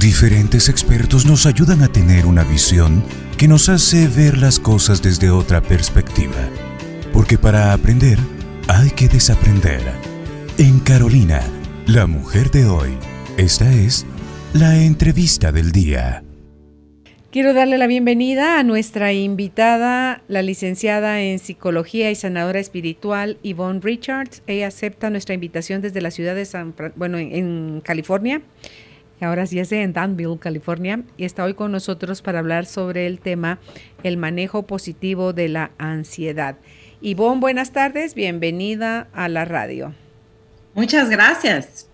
Diferentes expertos nos ayudan a tener una visión que nos hace ver las cosas desde otra perspectiva. Porque para aprender, hay que desaprender. En Carolina, la mujer de hoy, esta es la entrevista del día. Quiero darle la bienvenida a nuestra invitada, la licenciada en Psicología y sanadora espiritual, Yvonne Richards. Ella acepta nuestra invitación desde la ciudad de en California. Ahora sí es en Danville, California, y está hoy con nosotros para hablar sobre el tema el manejo positivo de la ansiedad. Yvonne, buenas tardes, bienvenida a la radio. Muchas gracias.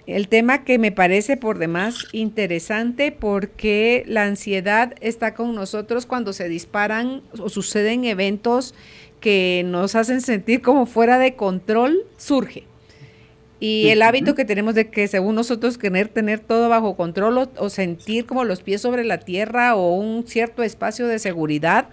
El tema que me parece por demás interesante porque la ansiedad está con nosotros cuando se disparan o suceden eventos que nos hacen sentir como fuera de control, surge. Y el hábito que tenemos de que según nosotros querer tener todo bajo control o sentir como los pies sobre la tierra o un cierto espacio de seguridad,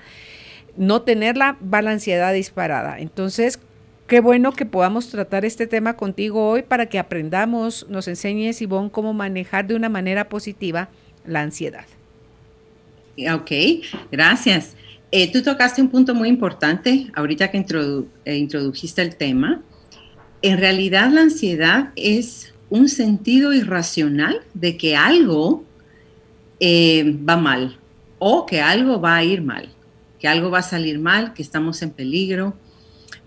no tenerla, va la ansiedad disparada. Entonces, qué bueno que podamos tratar este tema contigo hoy para que aprendamos, nos enseñes, Yvonne, cómo manejar de una manera positiva la ansiedad. Ok, gracias. Tú tocaste un punto muy importante ahorita que introdujiste el tema. En realidad, la ansiedad es un sentido irracional de que algo va mal o que algo va a ir mal, que algo va a salir mal, que estamos en peligro,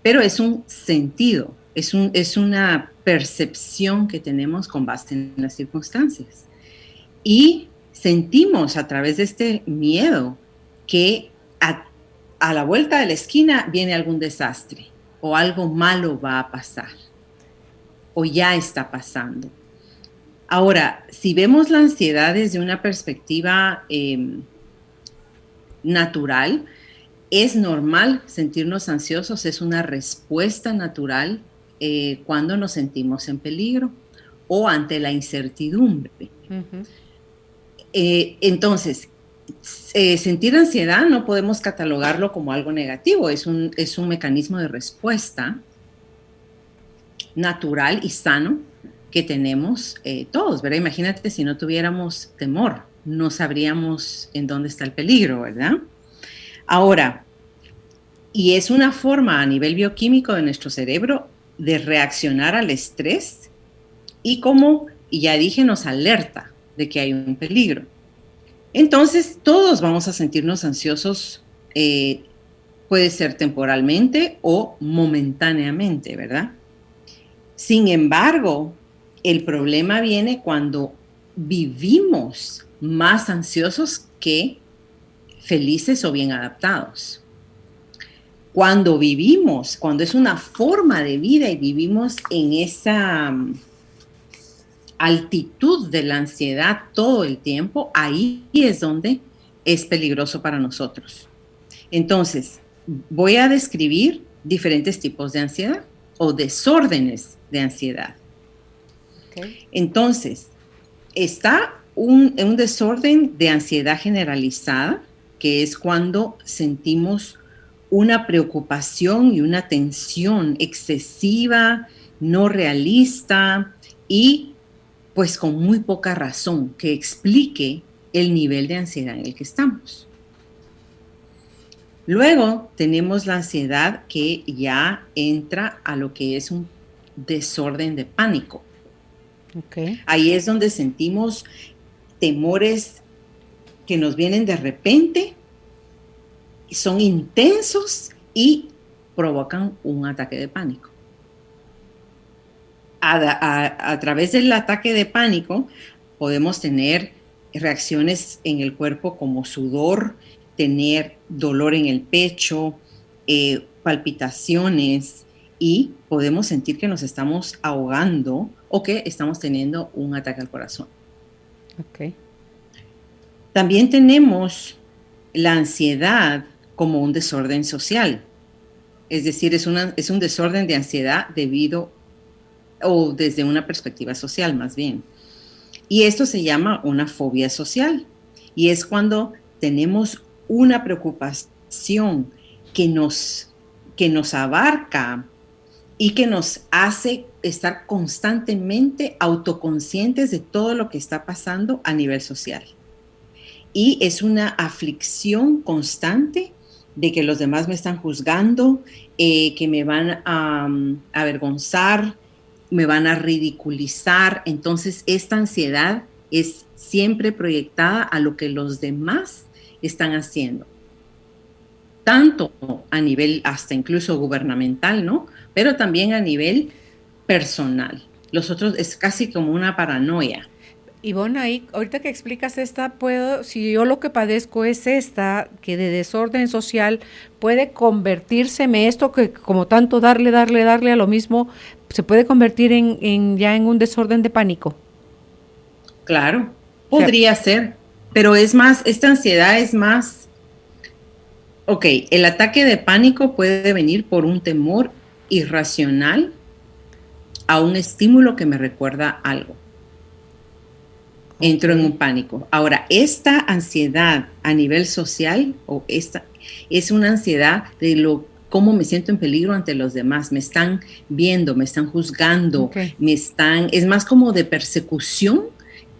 pero es un sentido, es una percepción que tenemos con base en las circunstancias. Y sentimos a través de este miedo que a la vuelta de la esquina viene algún desastre o algo malo va a pasar. O ya está pasando. Ahora, si vemos la ansiedad desde una perspectiva natural, es normal sentirnos ansiosos, es una respuesta natural cuando nos sentimos en peligro o ante la incertidumbre. Uh-huh. Entonces, sentir ansiedad no podemos catalogarlo como algo negativo, es un mecanismo de respuesta natural y sano que tenemos todos, ¿verdad? Imagínate si no tuviéramos temor, no sabríamos en dónde está el peligro, ¿verdad? Ahora, y es una forma a nivel bioquímico de nuestro cerebro de reaccionar al estrés y como, y ya dije, nos alerta de que hay un peligro. Entonces, todos vamos a sentirnos ansiosos, puede ser temporalmente o momentáneamente, ¿verdad? Sin embargo, el problema viene cuando vivimos más ansiosos que felices o bien adaptados. Cuando es una forma de vida y vivimos en esa altitud de la ansiedad todo el tiempo, ahí es donde es peligroso para nosotros. Entonces, voy a describir diferentes tipos de ansiedad o desórdenes de ansiedad. Okay. Entonces, está un desorden de ansiedad generalizada, que es cuando sentimos una preocupación y una tensión excesiva, no realista y pues con muy poca razón que explique el nivel de ansiedad en el que estamos. Luego tenemos la ansiedad que ya entra a lo que es un desorden de pánico. Okay. Ahí es donde sentimos temores que nos vienen de repente, son intensos y provocan un ataque de pánico. A través del ataque de pánico podemos tener reacciones en el cuerpo como sudor, tener dolor en el pecho, palpitaciones y podemos sentir que nos estamos ahogando o que estamos teniendo un ataque al corazón. Okay. También tenemos la ansiedad como un desorden social. Es decir, es un desorden de ansiedad debido o desde una perspectiva social más bien. Y esto se llama una fobia social. Y es cuando tenemos una preocupación que nos abarca y que nos hace estar constantemente autoconscientes de todo lo que está pasando a nivel social. Y es una aflicción constante de que los demás me están juzgando, que me van a avergonzar, me van a ridiculizar. Entonces, esta ansiedad es siempre proyectada a lo que los demás están haciendo, tanto a nivel hasta incluso gubernamental, ¿no? Pero también a nivel personal. Los otros es casi como una paranoia. Ivonne, ahí, ahorita que explicas esta, si yo lo que padezco es esta, que de desorden social, puede convertírseme esto que como tanto darle a lo mismo, se puede convertir ya en un desorden de pánico. Claro, podría ser, pero es más, esta ansiedad es más, ok, el ataque de pánico puede venir por un temor irracional a un estímulo que me recuerda algo. Entro en un pánico. Ahora, esta ansiedad a nivel social, o esta es una ansiedad de cómo me siento en peligro ante los demás. Me están viendo, me están juzgando, es más como de persecución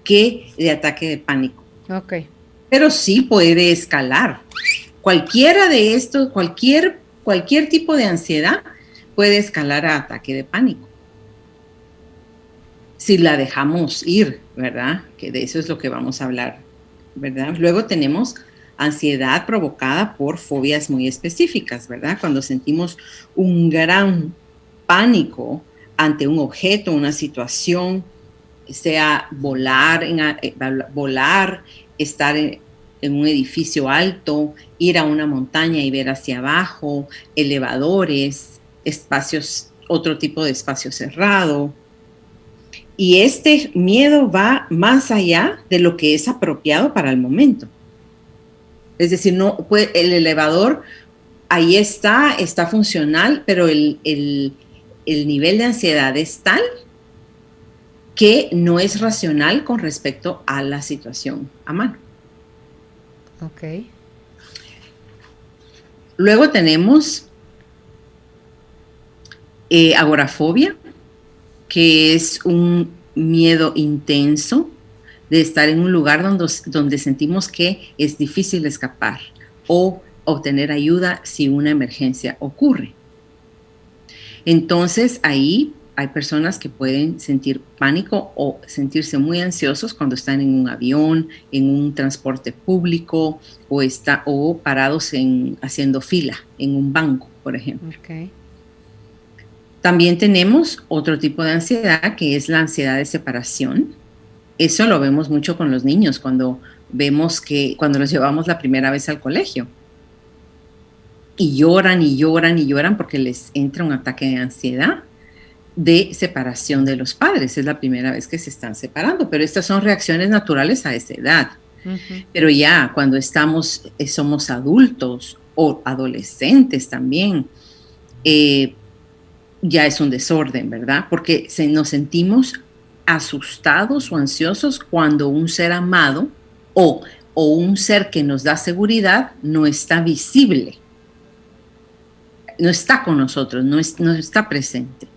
que de ataque de pánico. Okay. Pero sí puede escalar. Cualquiera de estos, cualquier tipo de ansiedad puede escalar a ataque de pánico. Si la dejamos ir, ¿verdad? Que de eso es lo que vamos a hablar, ¿verdad? Luego tenemos ansiedad provocada por fobias muy específicas, ¿verdad? Cuando sentimos un gran pánico ante un objeto, una situación, sea volar, estar en un edificio alto, ir a una montaña y ver hacia abajo, elevadores, espacios, otro tipo de espacio cerrado. Y este miedo va más allá de lo que es apropiado para el momento. Es decir, el elevador ahí está funcional, pero el nivel de ansiedad es tal que no es racional con respecto a la situación a mano. Ok. Luego tenemos agorafobia, que es un miedo intenso de estar en un lugar donde sentimos que es difícil escapar o obtener ayuda si una emergencia ocurre. Entonces, ahí hay personas que pueden sentir pánico o sentirse muy ansiosos cuando están en un avión, en un transporte público o parados haciendo fila en un banco, por ejemplo. Okay. También tenemos otro tipo de ansiedad que es la ansiedad de separación. Eso lo vemos mucho con los niños cuando los llevamos la primera vez al colegio. Y lloran y lloran y lloran porque les entra un ataque de ansiedad de separación de los padres. Es la primera vez que se están separando, pero estas son reacciones naturales a esa edad. Uh-huh. Pero ya cuando somos adultos o adolescentes también, ya es un desorden, ¿verdad? Porque nos sentimos asustados o ansiosos cuando un ser amado o un ser que nos da seguridad no está visible, no está con nosotros, no está presente.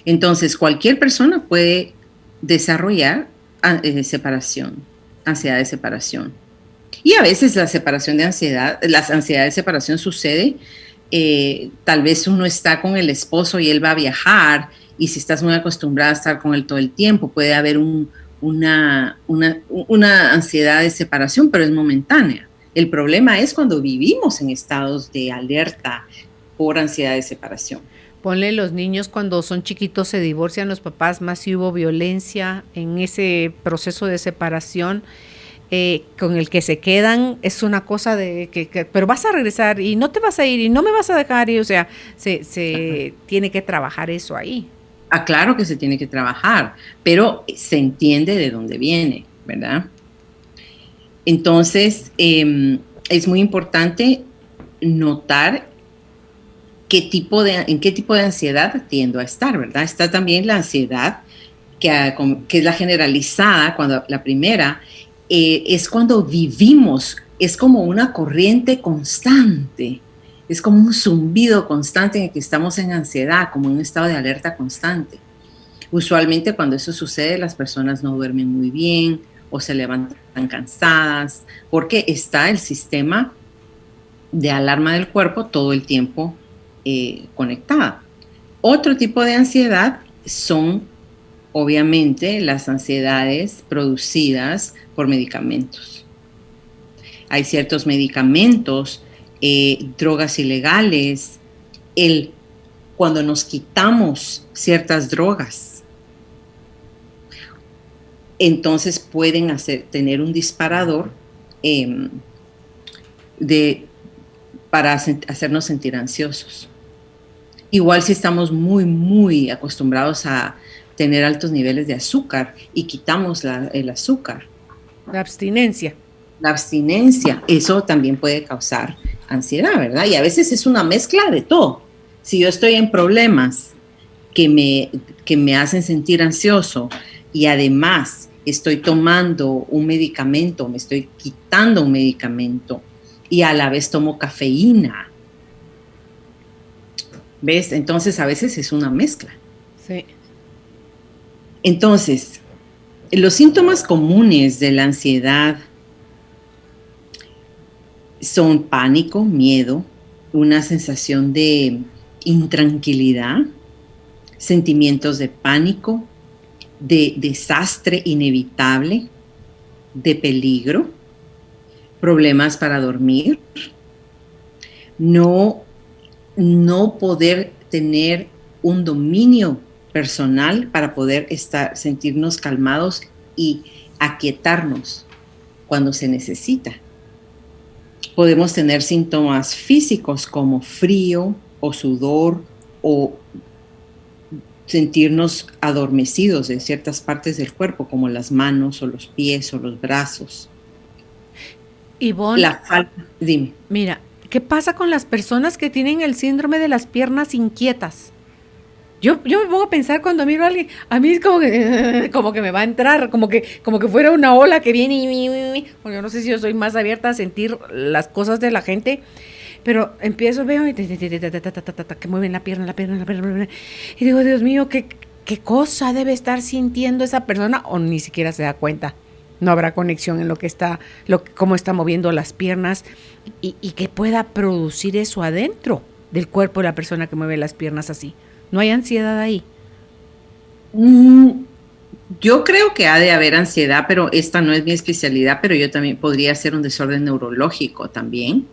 Entonces, cualquier persona puede desarrollar ansiedad de separación. Y a veces las ansiedades de separación sucede. Tal vez uno está con el esposo y él va a viajar, y si estás muy acostumbrada a estar con él todo el tiempo, puede haber una ansiedad de separación, pero es momentánea. El problema es cuando vivimos en estados de alerta por ansiedad de separación. Ponle, los niños cuando son chiquitos se divorcian los papás, más si hubo violencia en ese proceso de separación. Con el que se quedan es una cosa de que pero vas a regresar y no te vas a ir y no me vas a dejar, y o sea, se tiene que trabajar eso ahí. Claro que se tiene que trabajar, pero se entiende de dónde viene, ¿verdad? Entonces, es muy importante notar en qué tipo de ansiedad tiendo a estar, ¿verdad? Está también la ansiedad que es la generalizada, cuando la primera es cuando vivimos, es como una corriente constante Es como un zumbido constante en el que estamos en ansiedad, como en un estado de alerta constante. Usualmente cuando eso sucede, las personas no duermen muy bien o se levantan cansadas, porque está el sistema de alarma del cuerpo todo el tiempo conectada. Otro tipo de ansiedad son, obviamente, las ansiedades producidas por medicamentos. Hay ciertos medicamentos, drogas ilegales, cuando nos quitamos ciertas drogas, entonces pueden tener un disparador para hacernos sentir ansiosos. Igual si estamos muy, muy acostumbrados a tener altos niveles de azúcar y quitamos el azúcar. La abstinencia. La abstinencia, eso también puede causar ansiedad, ¿verdad? Y a veces es una mezcla de todo. Si yo estoy en problemas que me hacen sentir ansioso y además estoy tomando un medicamento, me estoy quitando un medicamento y a la vez tomo cafeína, ¿ves? Entonces a veces es una mezcla. Sí. Entonces, los síntomas comunes de la ansiedad son pánico, miedo, una sensación de intranquilidad, sentimientos de pánico, de desastre inevitable, de peligro, problemas para dormir, no poder tener un dominio personal para poder sentirnos calmados y aquietarnos cuando se necesita. Podemos tener síntomas físicos como frío o sudor o sentirnos adormecidos en ciertas partes del cuerpo, como las manos o los pies o los brazos. Ivonne, dime. Mira, ¿qué pasa con las personas que tienen el síndrome de las piernas inquietas? Yo me pongo a pensar cuando miro a alguien, a mí es como que me va a entrar, como que fuera una ola que viene y yo no sé si yo soy más abierta a sentir las cosas de la gente, pero veo y que mueven la pierna, y digo, Dios mío, ¿qué cosa debe estar sintiendo esa persona? O ni siquiera se da cuenta. No habrá conexión en cómo está moviendo las piernas y que pueda producir eso adentro del cuerpo de la persona que mueve las piernas así. ¿No hay ansiedad ahí? Yo creo que ha de haber ansiedad, pero esta no es mi especialidad, pero yo también podría ser un desorden neurológico también.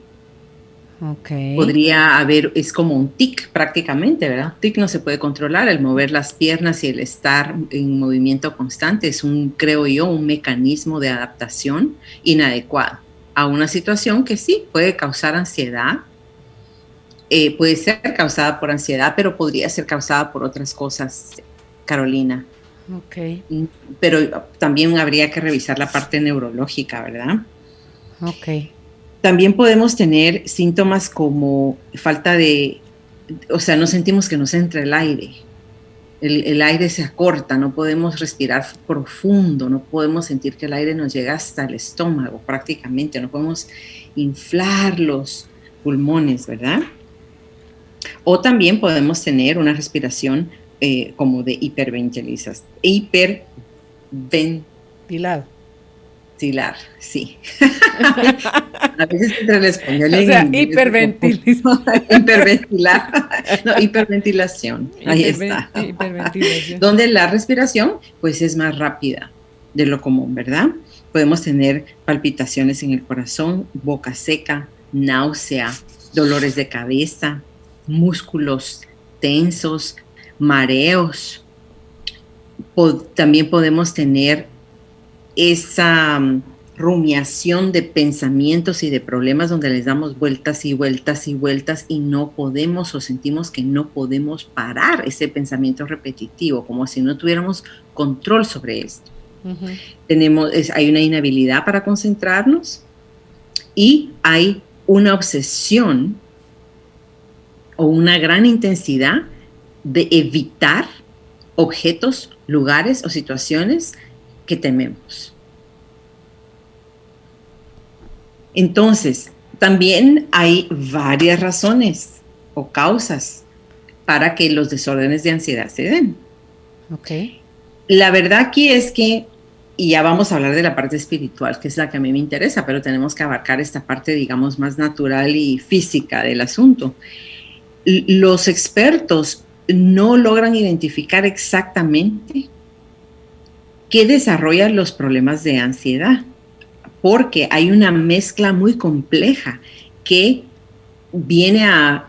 Okay. Podría haber, es como un tic prácticamente, ¿verdad? Tic no se puede controlar, el mover las piernas y el estar en movimiento constante es creo yo, un mecanismo de adaptación inadecuado a una situación que sí puede causar ansiedad. Puede ser causada por ansiedad, pero podría ser causada por otras cosas, Carolina. Okay. Pero también habría que revisar la parte neurológica, ¿verdad? Okay. También podemos tener síntomas como falta no sentimos que nos entra el aire. El aire se acorta, no podemos respirar profundo, no podemos sentir que el aire nos llega hasta el estómago prácticamente, no podemos inflar los pulmones, ¿verdad? O también podemos tener una respiración como de hiperventilar, sí. A veces entre el español y el inglés. Hiperventilación. Ahí está. Hiperventilación. Donde la respiración, pues, es más rápida de lo común, ¿verdad? Podemos tener palpitaciones en el corazón, boca seca, náusea, dolores de cabeza, músculos tensos, mareos. También podemos tener esa rumiación de pensamientos y de problemas donde les damos vueltas y vueltas y vueltas y no podemos o sentimos que no podemos parar ese pensamiento repetitivo, como si no tuviéramos control sobre esto. Uh-huh. Hay una inhabilidad para concentrarnos y hay una obsesión o una gran intensidad de evitar objetos, lugares o situaciones que tememos. Entonces, También hay varias razones o causas para que los desórdenes de ansiedad se den. Ok. La verdad aquí es que, y ya vamos a hablar de la parte espiritual, que es la que a mí me interesa, pero tenemos que abarcar esta parte, digamos, más natural y física del asunto. Los expertos no logran identificar exactamente qué desarrollan los problemas de ansiedad, porque hay una mezcla muy compleja que viene a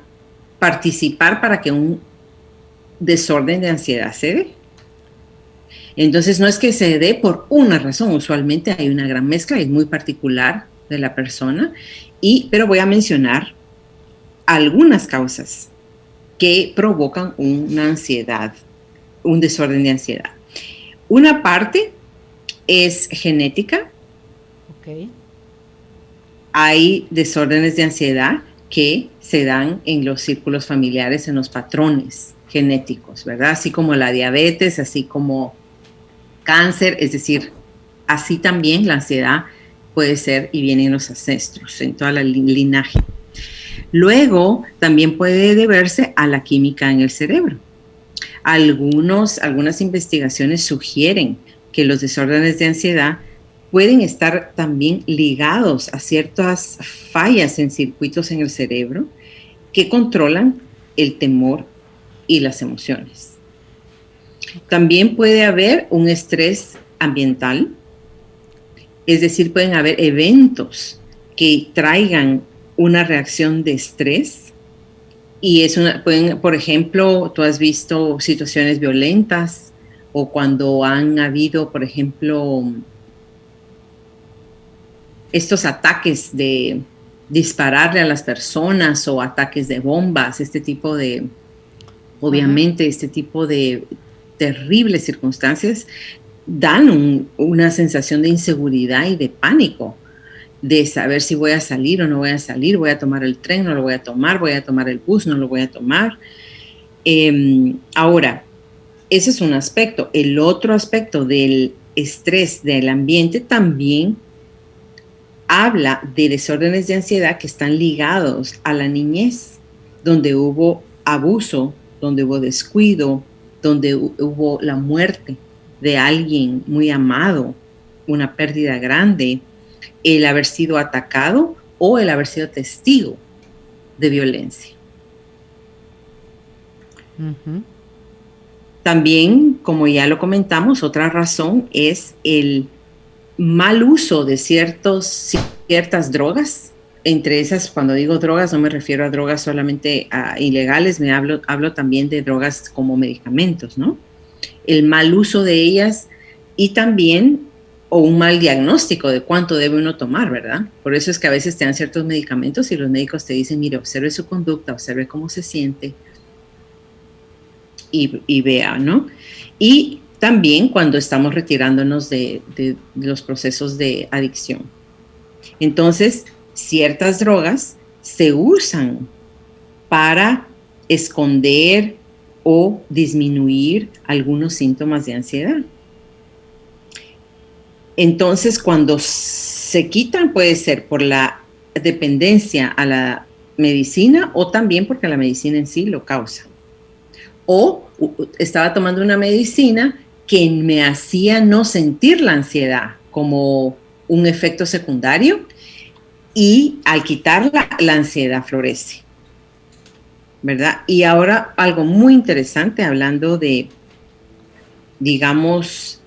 participar para que un desorden de ansiedad se dé. Entonces no es que se dé por una razón, usualmente hay una gran mezcla, es muy particular de la persona, pero voy a mencionar algunas causas que provocan una ansiedad, un desorden de ansiedad. Una parte es genética. Ok. Hay desórdenes de ansiedad que se dan en los círculos familiares, en los patrones genéticos, ¿verdad? Así como la diabetes, así como cáncer, es decir, así también la ansiedad puede ser y viene en los ancestros, en toda la linaje. Luego, también puede deberse a la química en el cerebro. Algunas investigaciones sugieren que los desórdenes de ansiedad pueden estar también ligados a ciertas fallas en circuitos en el cerebro que controlan el temor y las emociones. También puede haber un estrés ambiental, es decir, pueden haber eventos que traigan una reacción de estrés y por ejemplo, tú has visto situaciones violentas o cuando han habido, por ejemplo, estos ataques de dispararle a las personas o ataques de bombas, obviamente este tipo de terribles circunstancias dan una sensación de inseguridad y de pánico, de saber si voy a salir o no voy a salir, voy a tomar el tren, no lo voy a tomar el bus, no lo voy a tomar. Ahora, ese es un aspecto. El otro aspecto del estrés del ambiente también habla de desórdenes de ansiedad que están ligados a la niñez, donde hubo abuso, donde hubo descuido, donde hubo la muerte de alguien muy amado, una pérdida grande, el haber sido atacado o el haber sido testigo de violencia. Uh-huh. También, como ya lo comentamos, otra razón es el mal uso de ciertas drogas. Entre esas, cuando digo drogas, no me refiero a drogas solamente ilegales, hablo también de drogas como medicamentos, ¿no? El mal uso de ellas y también, o un mal diagnóstico de cuánto debe uno tomar, ¿verdad? Por eso es que a veces te dan ciertos medicamentos y los médicos te dicen, mire, observe su conducta, observe cómo se siente y vea, ¿no? Y también cuando estamos retirándonos de los procesos de adicción. Entonces, ciertas drogas se usan para esconder o disminuir algunos síntomas de ansiedad. Entonces, cuando se quitan, puede ser por la dependencia a la medicina o también porque la medicina en sí lo causa. O estaba tomando una medicina que me hacía no sentir la ansiedad como un efecto secundario y al quitarla, la ansiedad florece, ¿verdad? Y ahora algo muy interesante hablando de, digamos,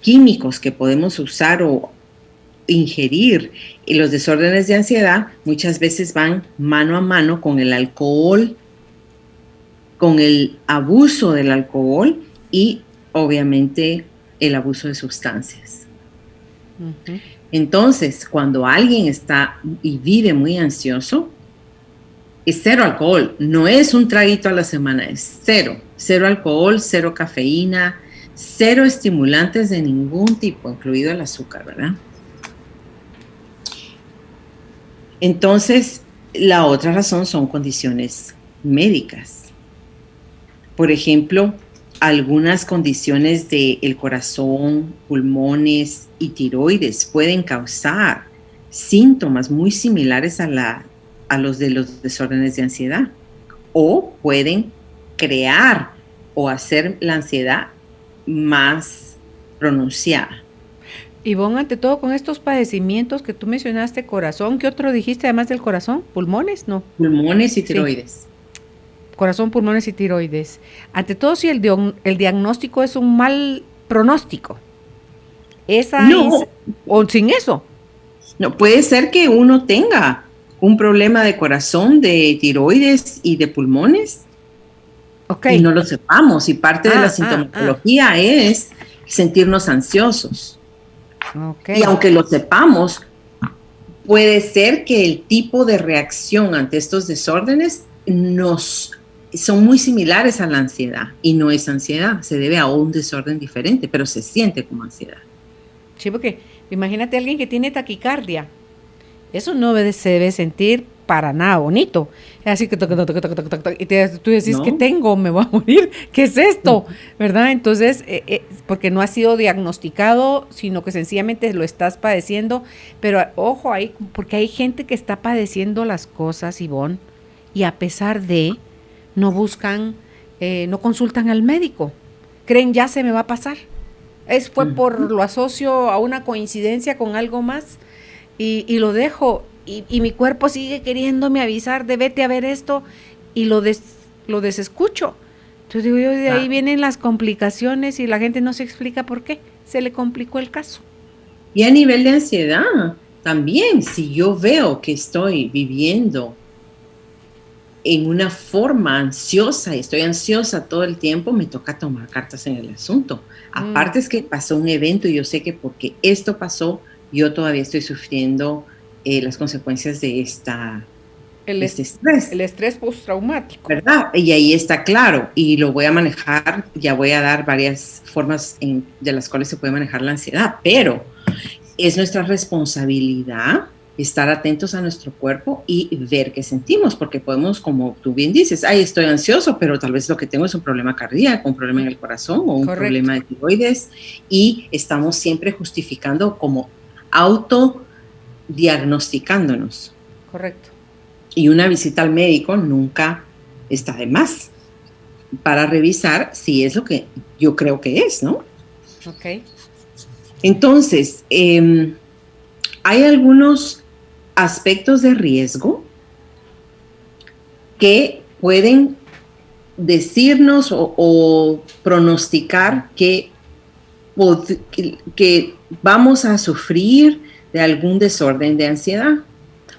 químicos que podemos usar o ingerir, y los desórdenes de ansiedad muchas veces van mano a mano con el alcohol, con el abuso del alcohol y obviamente el abuso de sustancias. Uh-huh. Entonces, cuando alguien está y vive muy ansioso, es cero alcohol, no es un traguito a la semana, es cero alcohol, cero cafeína, cero estimulantes de ningún tipo, incluido el azúcar, ¿verdad? Entonces, la otra razón son condiciones médicas. Por ejemplo, algunas condiciones del corazón, pulmones y tiroides pueden causar síntomas muy similares a los de los desórdenes de ansiedad, o pueden crear o hacer la ansiedad más pronunciada. Ivonne, ante todo, con estos padecimientos que tú mencionaste, corazón, ¿qué otro dijiste además del corazón? ¿Pulmones? No. Pulmones y tiroides. Sí. Corazón, pulmones y tiroides. Ante todo, si el diagnóstico es un mal pronóstico. O sin eso. No, puede ser que uno tenga un problema de corazón, de tiroides y de pulmones. Okay. Y no lo sepamos. Y parte de la sintomatología es sentirnos ansiosos. Okay. Y aunque lo sepamos, puede ser que el tipo de reacción ante estos desórdenes son muy similares a la ansiedad, y no es ansiedad, se debe a un desorden diferente, pero se siente como ansiedad. Sí, porque imagínate a alguien que tiene taquicardia, eso no se debe sentir para nada bonito, así que y tú decís, ¿qué tengo? ¿Me voy a morir? ¿Qué es esto? ¿Verdad? Entonces, porque no ha sido diagnosticado, sino que sencillamente lo estás padeciendo, pero ojo ahí, porque hay gente que está padeciendo las cosas, Ivonne, y a pesar de, no buscan, no consultan al médico, creen ya se me va a pasar, lo asocio a una coincidencia con algo más, y lo dejo, y mi cuerpo sigue queriéndome avisar de vete a ver esto, y lo desescucho. Entonces digo yo, de ahí vienen las complicaciones y la gente no se explica por qué, se le complicó el caso. Y a nivel de ansiedad, también, si yo veo que estoy viviendo en una forma ansiosa y estoy ansiosa todo el tiempo, me toca tomar cartas en el asunto. Aparte es que pasó un evento y yo sé que porque esto pasó, yo todavía estoy sufriendo las consecuencias de este estrés. El estrés postraumático. ¿Verdad? Y ahí está claro, y lo voy a manejar, ya voy a dar varias formas de las cuales se puede manejar la ansiedad, pero es nuestra responsabilidad estar atentos a nuestro cuerpo y ver qué sentimos, porque podemos, como tú bien dices, estoy ansioso, pero tal vez lo que tengo es un problema cardíaco, un problema en el corazón o un problema de tiroides, y estamos siempre justificando como autodiagnosticándonos. Correcto. Y una visita al médico nunca está de más para revisar si es lo que yo creo que es, ¿no? Ok. Entonces, hay algunos aspectos de riesgo que pueden decirnos o pronosticar que vamos a sufrir de algún desorden de ansiedad,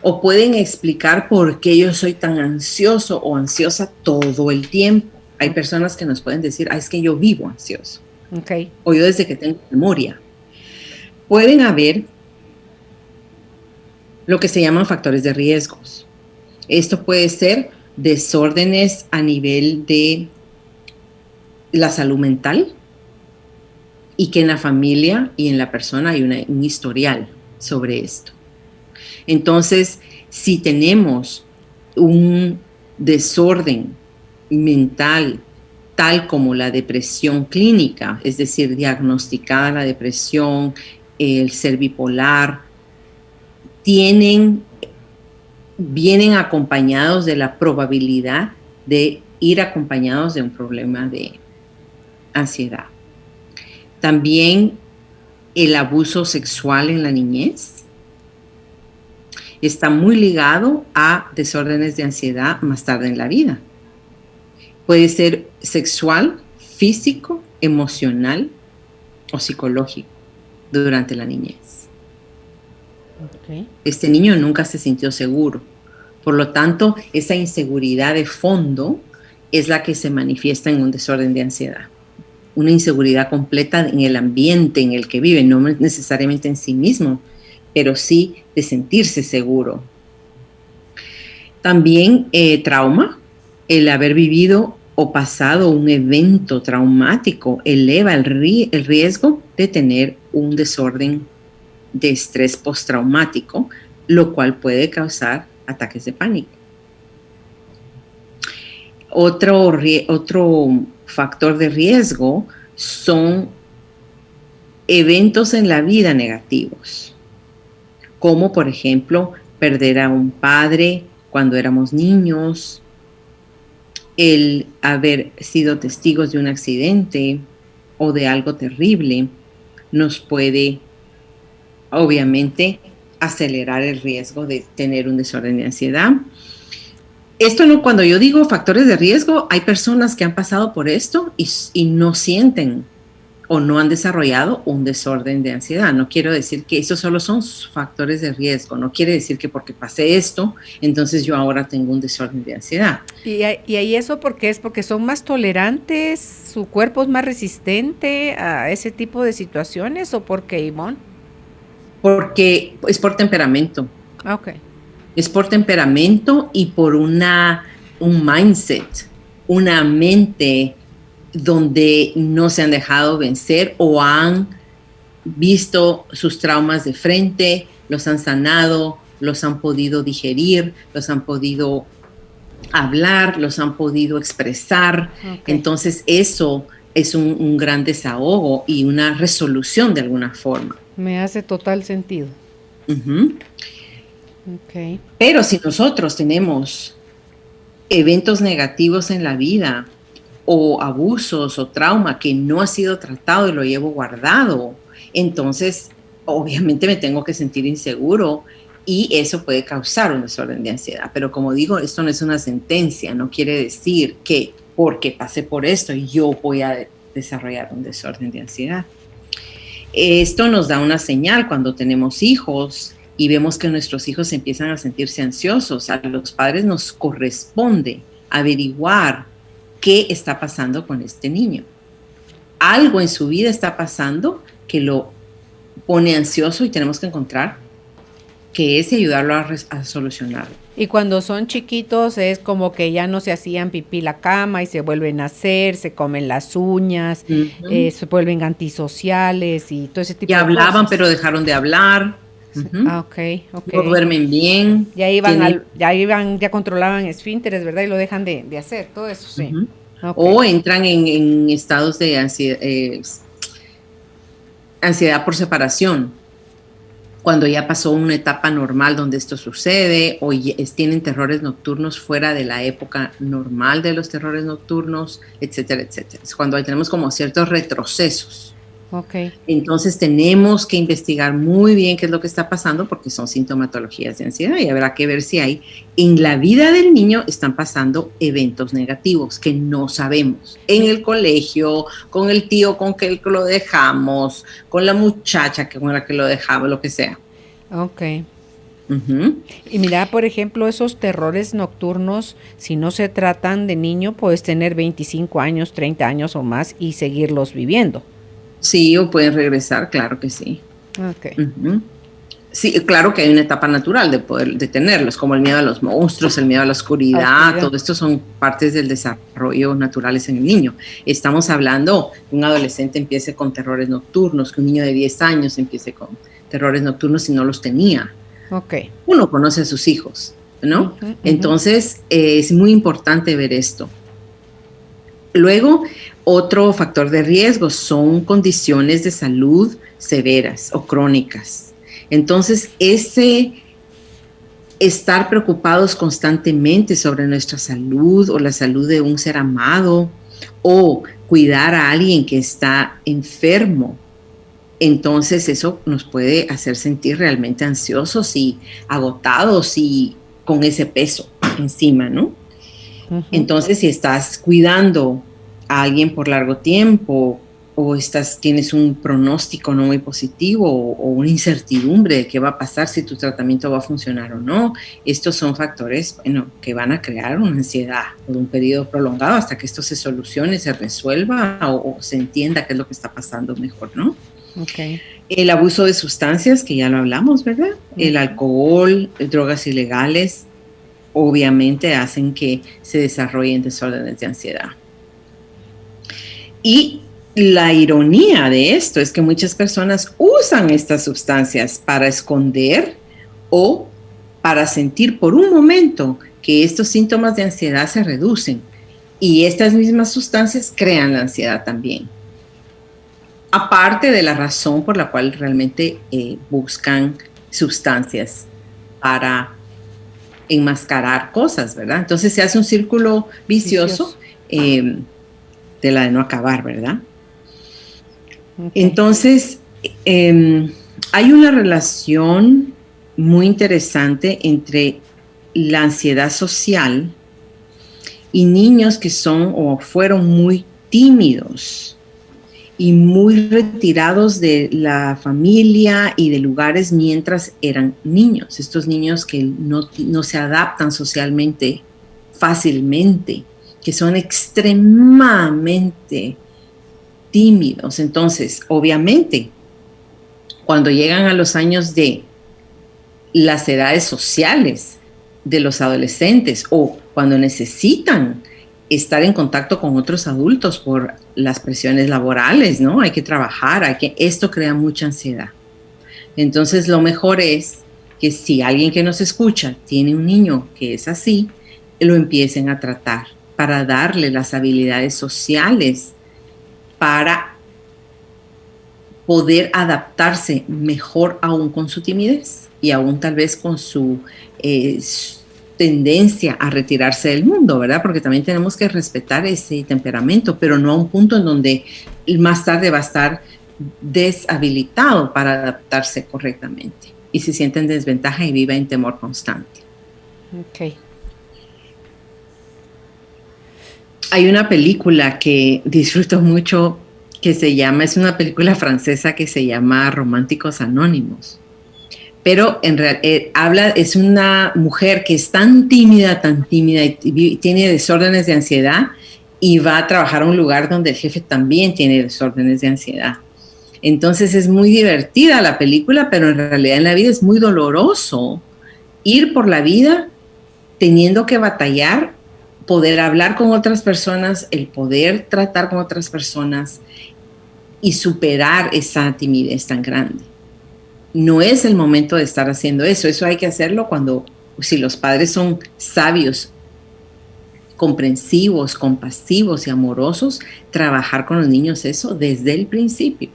o pueden explicar por qué yo soy tan ansioso o ansiosa todo el tiempo. Hay personas que nos pueden decir, es que yo vivo ansioso, o yo desde que tengo memoria. Pueden haber lo que se llaman factores de riesgos. Esto puede ser desórdenes a nivel de la salud mental, y que en la familia y en la persona hay un historial sobre esto. Entonces, si tenemos un desorden mental tal como la depresión clínica, es decir, diagnosticada la depresión, el ser bipolar, vienen acompañados de la probabilidad de ir acompañados de un problema de ansiedad. También el abuso sexual en la niñez está muy ligado a desórdenes de ansiedad más tarde en la vida. Puede ser sexual, físico, emocional o psicológico durante la niñez. Okay. Este niño nunca se sintió seguro. Por lo tanto, esa inseguridad de fondo es la que se manifiesta en un desorden de ansiedad. Una inseguridad completa en el ambiente en el que vive, no necesariamente en sí mismo, pero sí de sentirse seguro. También trauma, el haber vivido o pasado un evento traumático eleva el riesgo de tener un desorden de estrés postraumático, lo cual puede causar ataques de pánico. Otro factor de riesgo son eventos en la vida negativos, como por ejemplo perder a un padre cuando éramos niños, el haber sido testigos de un accidente o de algo terrible, nos puede obviamente acelerar el riesgo de tener un desorden de ansiedad. Esto no, cuando yo digo factores de riesgo, hay personas que han pasado por esto y no sienten o no han desarrollado un desorden de ansiedad. No quiero decir que esos solo son factores de riesgo. No quiere decir que porque pasé esto, entonces yo ahora tengo un desorden de ansiedad. ¿Y ahí eso por qué es? ¿Porque son más tolerantes? ¿Su cuerpo es más resistente a ese tipo de situaciones? ¿O por qué, Ivonne? Porque es por temperamento. Ok. Es por temperamento y por un mindset, una mente donde no se han dejado vencer o han visto sus traumas de frente, los han sanado, los han podido digerir, los han podido hablar, los han podido expresar. Okay. Entonces eso es un gran desahogo y una resolución de alguna forma. Me hace total sentido. Uh-huh. Okay. Pero si nosotros tenemos eventos negativos en la vida o abusos o trauma que no ha sido tratado y lo llevo guardado, entonces obviamente me tengo que sentir inseguro y eso puede causar un desorden de ansiedad. Pero como digo, esto no es una sentencia, no quiere decir que porque pasé por esto yo voy a desarrollar un desorden de ansiedad. Esto nos da una señal cuando tenemos hijos y vemos que nuestros hijos empiezan a sentirse ansiosos. A los padres nos corresponde averiguar qué está pasando con este niño. Algo en su vida está pasando que lo pone ansioso y tenemos que encontrar qué es y ayudarlo a solucionarlo. Y cuando son chiquitos es como que ya no se hacían pipí la cama y se vuelven a hacer, se comen las uñas, se vuelven antisociales y todo ese tipo de cosas. Ya hablaban, pero dejaron de hablar. Uh-huh. Okay. No duermen bien. Ya controlaban esfínteres, ¿verdad? Y lo dejan de hacer, todo eso, sí. Uh-huh. O entran en estados de ansiedad por separación, cuando ya pasó una etapa normal donde esto sucede, o tienen terrores nocturnos fuera de la época normal de los terrores nocturnos, etcétera, etcétera. Es cuando tenemos como ciertos retrocesos. Okay. Entonces tenemos que investigar muy bien qué es lo que está pasando porque son sintomatologías de ansiedad y habrá que ver si hay en la vida del niño están pasando eventos negativos que no sabemos. En el colegio, con el tío con que lo dejamos, con la muchacha con la que lo dejamos, lo que sea. Ok. Uh-huh. Y mira, por ejemplo, esos terrores nocturnos, si no se tratan de niño, puedes tener 25 años, 30 años o más y seguirlos viviendo. Sí, o pueden regresar, claro que sí. Okay. Uh-huh. Sí, claro que hay una etapa natural de poder detenerlos, como el miedo a los monstruos, el miedo a la oscuridad, todo esto son partes del desarrollo naturales en el niño. Estamos hablando que un adolescente empiece con terrores nocturnos, que un niño de 10 años empiece con terrores nocturnos si no los tenía. Okay. Uno conoce a sus hijos, ¿no? Uh-huh, uh-huh. Entonces, es muy importante ver esto. Luego, otro factor de riesgo son condiciones de salud severas o crónicas. Entonces, ese estar preocupados constantemente sobre nuestra salud o la salud de un ser amado o cuidar a alguien que está enfermo, entonces eso nos puede hacer sentir realmente ansiosos y agotados y con ese peso encima, ¿no? Uh-huh. Entonces, si estás cuidando a alguien por largo tiempo o tienes un pronóstico no muy positivo o una incertidumbre de qué va a pasar, si tu tratamiento va a funcionar o no, estos son factores, que van a crear una ansiedad por un periodo prolongado hasta que esto se solucione, se resuelva o se entienda qué es lo que está pasando mejor, ¿no? Okay. El abuso de sustancias, que ya lo hablamos, ¿verdad? Uh-huh. El alcohol, drogas ilegales, obviamente hacen que se desarrollen desórdenes de ansiedad. Y la ironía de esto es que muchas personas usan estas sustancias para esconder o para sentir por un momento que estos síntomas de ansiedad se reducen. Y estas mismas sustancias crean la ansiedad también. Aparte de la razón por la cual realmente buscan sustancias para enmascarar cosas, ¿verdad? Entonces se hace un círculo vicioso. De la de no acabar, ¿verdad? Okay. Entonces, hay una relación muy interesante entre la ansiedad social y niños que son o fueron muy tímidos y muy retirados de la familia y de lugares mientras eran niños. Estos niños que no se adaptan socialmente fácilmente, que son extremadamente tímidos. Entonces, obviamente, cuando llegan a los años de las edades sociales de los adolescentes o cuando necesitan estar en contacto con otros adultos por las presiones laborales, ¿no? Hay que trabajar, esto crea mucha ansiedad. Entonces, lo mejor es que si alguien que nos escucha tiene un niño que es así, lo empiecen a tratar para darle las habilidades sociales para poder adaptarse mejor aún con su timidez y aún tal vez con su tendencia a retirarse del mundo, ¿verdad? Porque también tenemos que respetar ese temperamento, pero no a un punto en donde más tarde va a estar deshabilitado para adaptarse correctamente y se siente en desventaja y vive en temor constante. Okay. Hay una película que disfruto mucho que es una película francesa que se llama Románticos Anónimos. Pero en realidad es una mujer que es tan tímida y tiene desórdenes de ansiedad y va a trabajar a un lugar donde el jefe también tiene desórdenes de ansiedad. Entonces es muy divertida la película, pero en realidad en la vida es muy doloroso ir por la vida teniendo que batallar, poder hablar con otras personas, el poder tratar con otras personas y superar esa timidez tan grande. No es el momento de estar haciendo eso. Eso hay que hacerlo si los padres son sabios, comprensivos, compasivos y amorosos, trabajar con los niños eso desde el principio.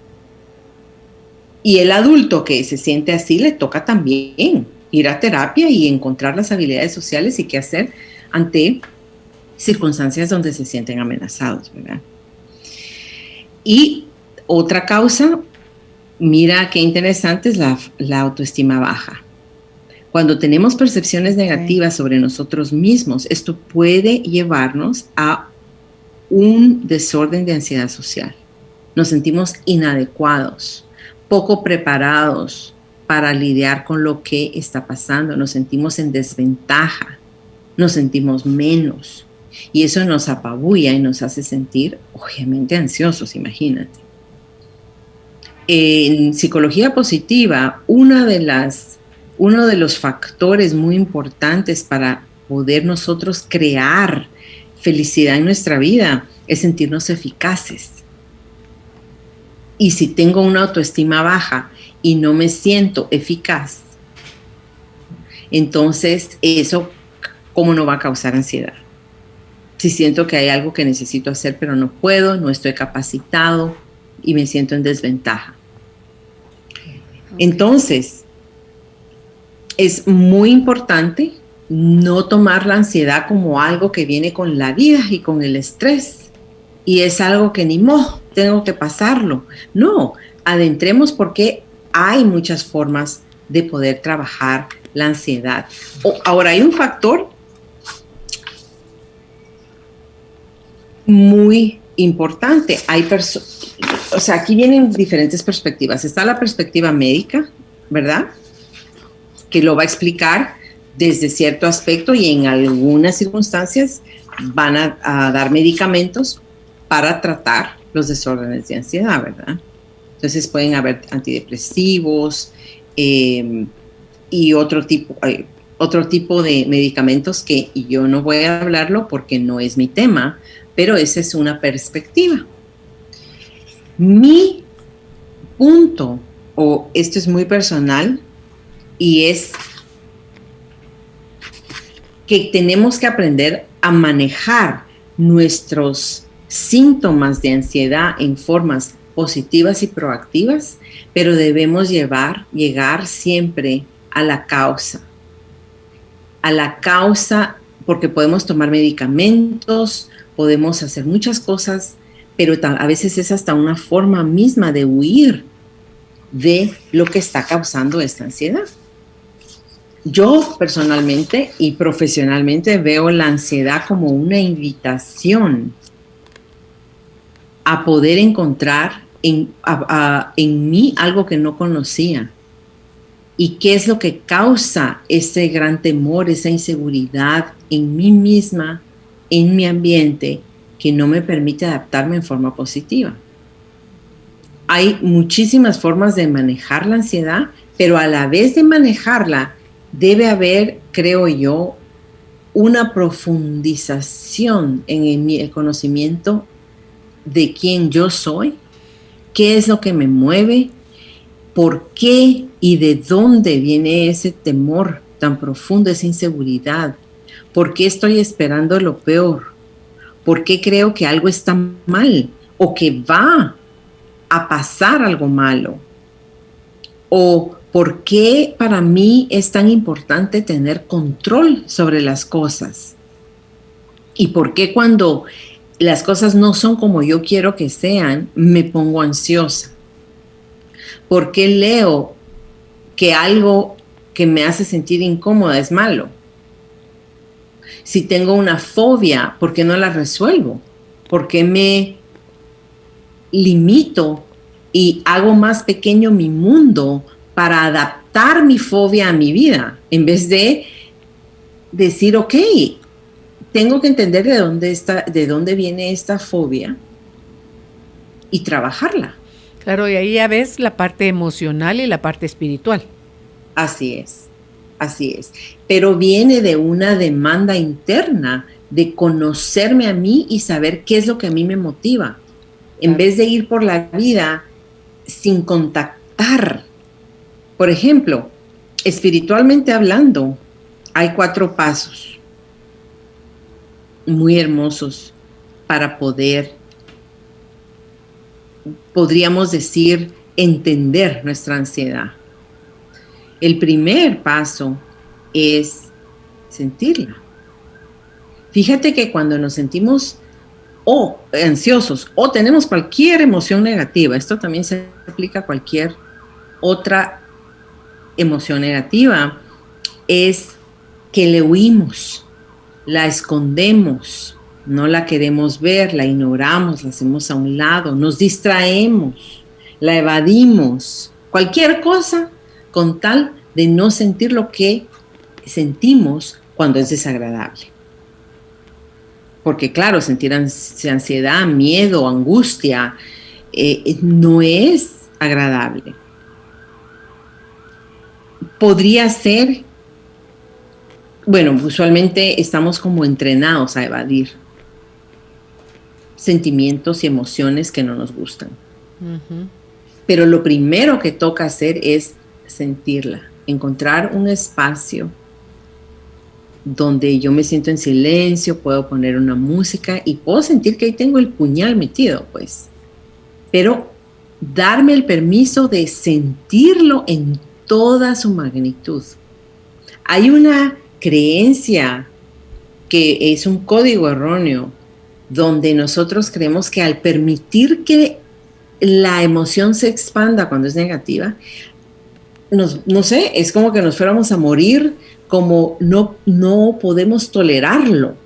Y el adulto que se siente así le toca también ir a terapia y encontrar las habilidades sociales y qué hacer ante circunstancias donde se sienten amenazados, ¿verdad? Y otra causa, mira qué interesante, es la autoestima baja. Cuando tenemos percepciones negativas sobre nosotros mismos, esto puede llevarnos a un desorden de ansiedad social. Nos sentimos inadecuados, poco preparados para lidiar con lo que está pasando. Nos sentimos en desventaja, nos sentimos menos. Y eso nos apabulla y nos hace sentir, obviamente, ansiosos, imagínate. En psicología positiva, uno de los factores muy importantes para poder nosotros crear felicidad en nuestra vida es sentirnos eficaces. Y si tengo una autoestima baja y no me siento eficaz, entonces eso, ¿cómo no va a causar ansiedad? Si siento que hay algo que necesito hacer pero no puedo, no estoy capacitado y me siento en desventaja. Entonces, es muy importante no tomar la ansiedad como algo que viene con la vida y con el estrés. Y es algo que ni modo, tengo que pasarlo. No, adentremos porque hay muchas formas de poder trabajar la ansiedad. Ahora, hay un factor muy importante. Aquí vienen diferentes perspectivas. Está la perspectiva médica, ¿verdad? Que lo va a explicar desde cierto aspecto y en algunas circunstancias van a dar medicamentos para tratar los desórdenes de ansiedad, ¿verdad? Entonces pueden haber antidepresivos y otro tipo de medicamentos que yo no voy a hablarlo porque no es mi tema, pero esa es una perspectiva. Mi punto, esto es muy personal, y es que tenemos que aprender a manejar nuestros síntomas de ansiedad en formas positivas y proactivas, pero debemos llegar siempre a la causa. A la causa, porque podemos tomar medicamentos, podemos hacer muchas cosas, pero a veces es hasta una forma misma de huir de lo que está causando esta ansiedad. Yo personalmente y profesionalmente veo la ansiedad como una invitación a poder encontrar en mí algo que no conocía. ¿Y qué es lo que causa ese gran temor, esa inseguridad en mí misma, en mi ambiente, que no me permite adaptarme en forma positiva? Hay muchísimas formas de manejar la ansiedad, pero a la vez de manejarla, debe haber, creo yo, una profundización en el conocimiento de quién yo soy, qué es lo que me mueve, por qué y de dónde viene ese temor tan profundo, esa inseguridad, por qué estoy esperando lo peor, por qué creo que algo está mal o que va a pasar algo malo, o por qué para mí es tan importante tener control sobre las cosas, y por qué cuando las cosas no son como yo quiero que sean, me pongo ansiosa. ¿Por qué leo que algo que me hace sentir incómoda es malo? Si tengo una fobia, ¿por qué no la resuelvo? ¿Por qué me limito y hago más pequeño mi mundo para adaptar mi fobia a mi vida? En vez de decir, ok, tengo que entender de dónde viene esta fobia y trabajarla. Claro, y ahí ya ves la parte emocional y la parte espiritual. Así es. Pero viene de una demanda interna de conocerme a mí y saber qué es lo que a mí me motiva. En vez de ir por la vida sin contactar. Por ejemplo, espiritualmente hablando, hay 4 pasos muy hermosos para podríamos decir, entender nuestra ansiedad. El primer paso es sentirla. Fíjate que cuando nos sentimos ansiosos o tenemos cualquier emoción negativa, esto también se aplica a cualquier otra emoción negativa, es que le huimos, la escondemos, no la queremos ver, la ignoramos, la hacemos a un lado, nos distraemos, la evadimos, cualquier cosa con tal de no sentir lo que sentimos cuando es desagradable. Porque claro, sentir ansiedad, miedo, angustia, no es agradable. Podría ser, bueno, usualmente estamos como entrenados a evadir sentimientos y emociones que no nos gustan. Uh-huh. Pero lo primero que toca hacer es sentirla, encontrar un espacio donde yo me siento en silencio, puedo poner una música y puedo sentir que ahí tengo el puñal metido, pues. Pero darme el permiso de sentirlo en toda su magnitud. Hay una creencia que es un código erróneo donde nosotros creemos que al permitir que la emoción se expanda cuando es negativa, no sé, es como que nos fuéramos a morir, como no podemos tolerarlo.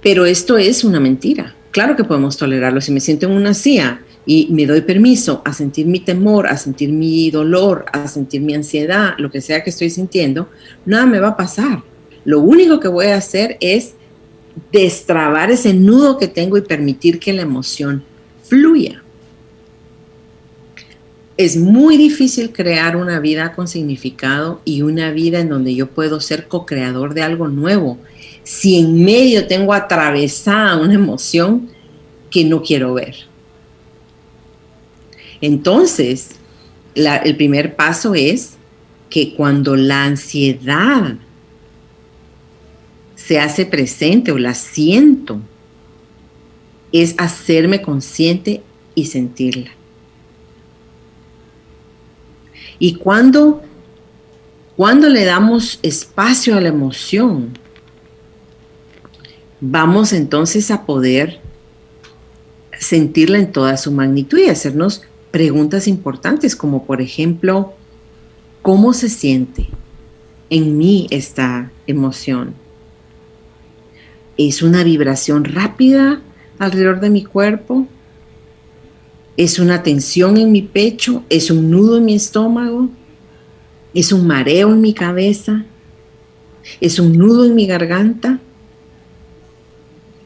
Pero esto es una mentira. Claro que podemos tolerarlo. Si me siento en una silla y me doy permiso a sentir mi temor, a sentir mi dolor, a sentir mi ansiedad, lo que sea que estoy sintiendo, nada me va a pasar. Lo único que voy a hacer es destrabar ese nudo que tengo y permitir que la emoción fluya. Es muy difícil crear una vida con significado y una vida en donde yo puedo ser co-creador de algo nuevo si en medio tengo atravesada una emoción que no quiero ver. Entonces, el primer paso es que cuando la ansiedad se hace presente o la siento, es hacerme consciente y sentirla. Y cuando le damos espacio a la emoción, vamos entonces a poder sentirla en toda su magnitud y hacernos preguntas importantes, como por ejemplo, ¿cómo se siente en mí esta emoción? ¿Es una vibración rápida alrededor de mi cuerpo? ¿Es una tensión en mi pecho? ¿Es un nudo en mi estómago? ¿Es un mareo en mi cabeza? ¿Es un nudo en mi garganta?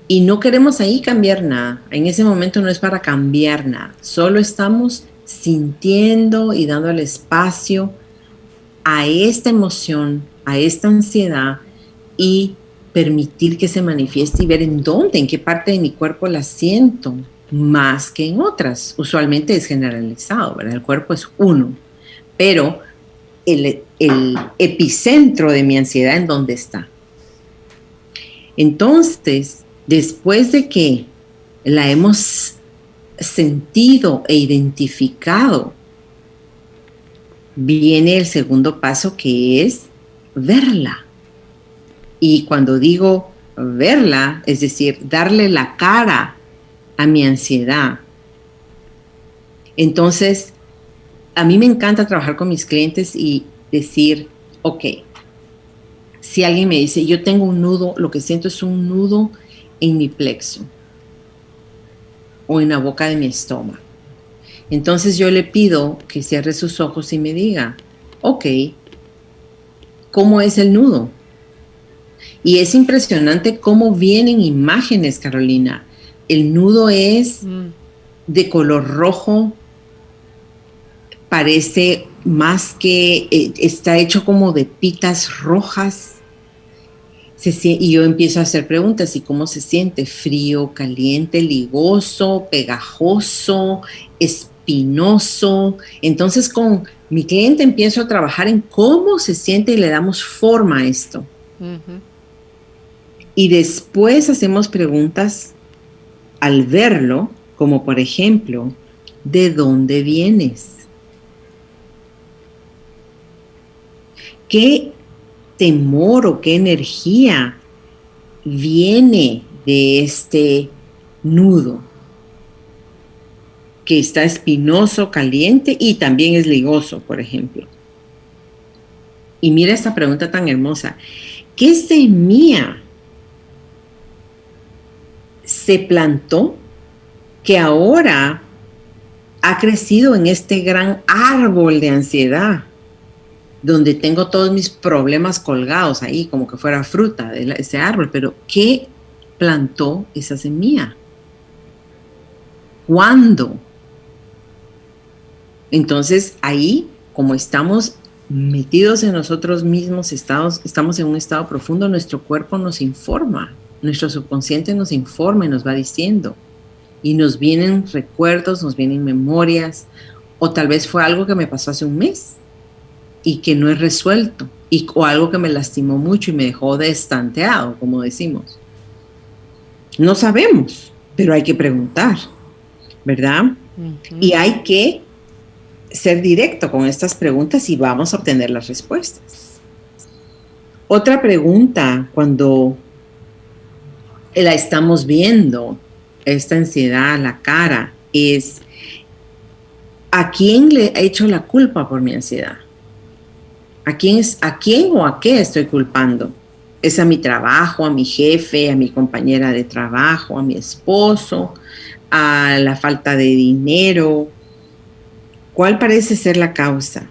Y no queremos ahí cambiar nada. En ese momento no es para cambiar nada. Solo estamos sintiendo y dando el espacio a esta emoción, a esta ansiedad y permitir que se manifieste y ver en dónde, en qué parte de mi cuerpo la siento más que en otras. Usualmente es generalizado, ¿verdad? El cuerpo es uno, pero el epicentro de mi ansiedad, ¿en dónde está? Entonces, después de que la hemos sentido e identificado, viene el segundo paso, que es verla. Y cuando digo verla, es decir, darle la cara a mi ansiedad. Entonces, a mí me encanta trabajar con mis clientes y decir, ok, si alguien me dice, yo tengo un nudo, lo que siento es un nudo en mi plexo o en la boca de mi estómago. Entonces yo le pido que cierre sus ojos y me diga, ok, ¿cómo es el nudo? Y es impresionante cómo vienen imágenes, Carolina. El nudo es de color rojo, parece más que está hecho como de pitas rojas. Y yo empiezo a hacer preguntas, ¿y cómo se siente? Frío, caliente, ligoso, pegajoso, espinoso. Entonces con mi cliente empiezo a trabajar en cómo se siente y le damos forma a esto. Uh-huh. Y después hacemos preguntas al verlo, como por ejemplo, ¿de dónde vienes? ¿Qué temor o qué energía viene de este nudo? Que está espinoso, caliente y también es ligoso, por ejemplo. Y mira esta pregunta tan hermosa. ¿Qué semilla se plantó que ahora ha crecido en este gran árbol de ansiedad, donde tengo todos mis problemas colgados ahí, como que fuera fruta de ese árbol? Pero ¿qué plantó esa semilla? ¿Cuándo? Entonces ahí, como estamos metidos en nosotros mismos, estamos en un estado profundo, nuestro cuerpo nos informa, nuestro subconsciente nos informa y nos va diciendo. Y nos vienen recuerdos, nos vienen memorias, o tal vez fue algo que me pasó hace un mes y que no he resuelto, o algo que me lastimó mucho y me dejó destanteado, como decimos. No sabemos, pero hay que preguntar, ¿verdad? Uh-huh. Y hay que ser directo con estas preguntas y vamos a obtener las respuestas. Otra pregunta, cuando la estamos viendo, esta ansiedad a la cara, es: ¿a quién le he hecho la culpa por mi ansiedad? ¿A quién o a qué estoy culpando? ¿Es a mi trabajo, a mi jefe, a mi compañera de trabajo, a mi esposo, a la falta de dinero? ¿Cuál parece ser la causa?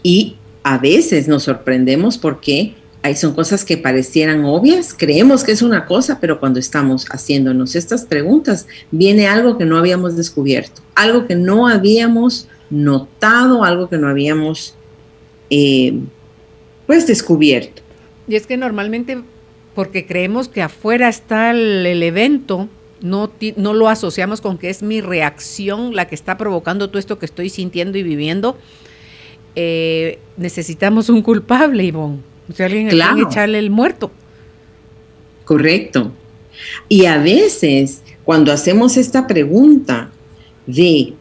Y a veces nos sorprendemos porque son cosas que parecieran obvias, creemos que es una cosa, pero cuando estamos haciéndonos estas preguntas, viene algo que no habíamos descubierto, algo que no habíamos notado, algo que no habíamos descubierto. Y es que normalmente, porque creemos que afuera está el evento, no lo asociamos con que es mi reacción la que está provocando todo esto que estoy sintiendo y viviendo. Necesitamos un culpable, Ivonne. O sea, alguien a quien echarle el muerto. Correcto. Y a veces, cuando hacemos esta pregunta, de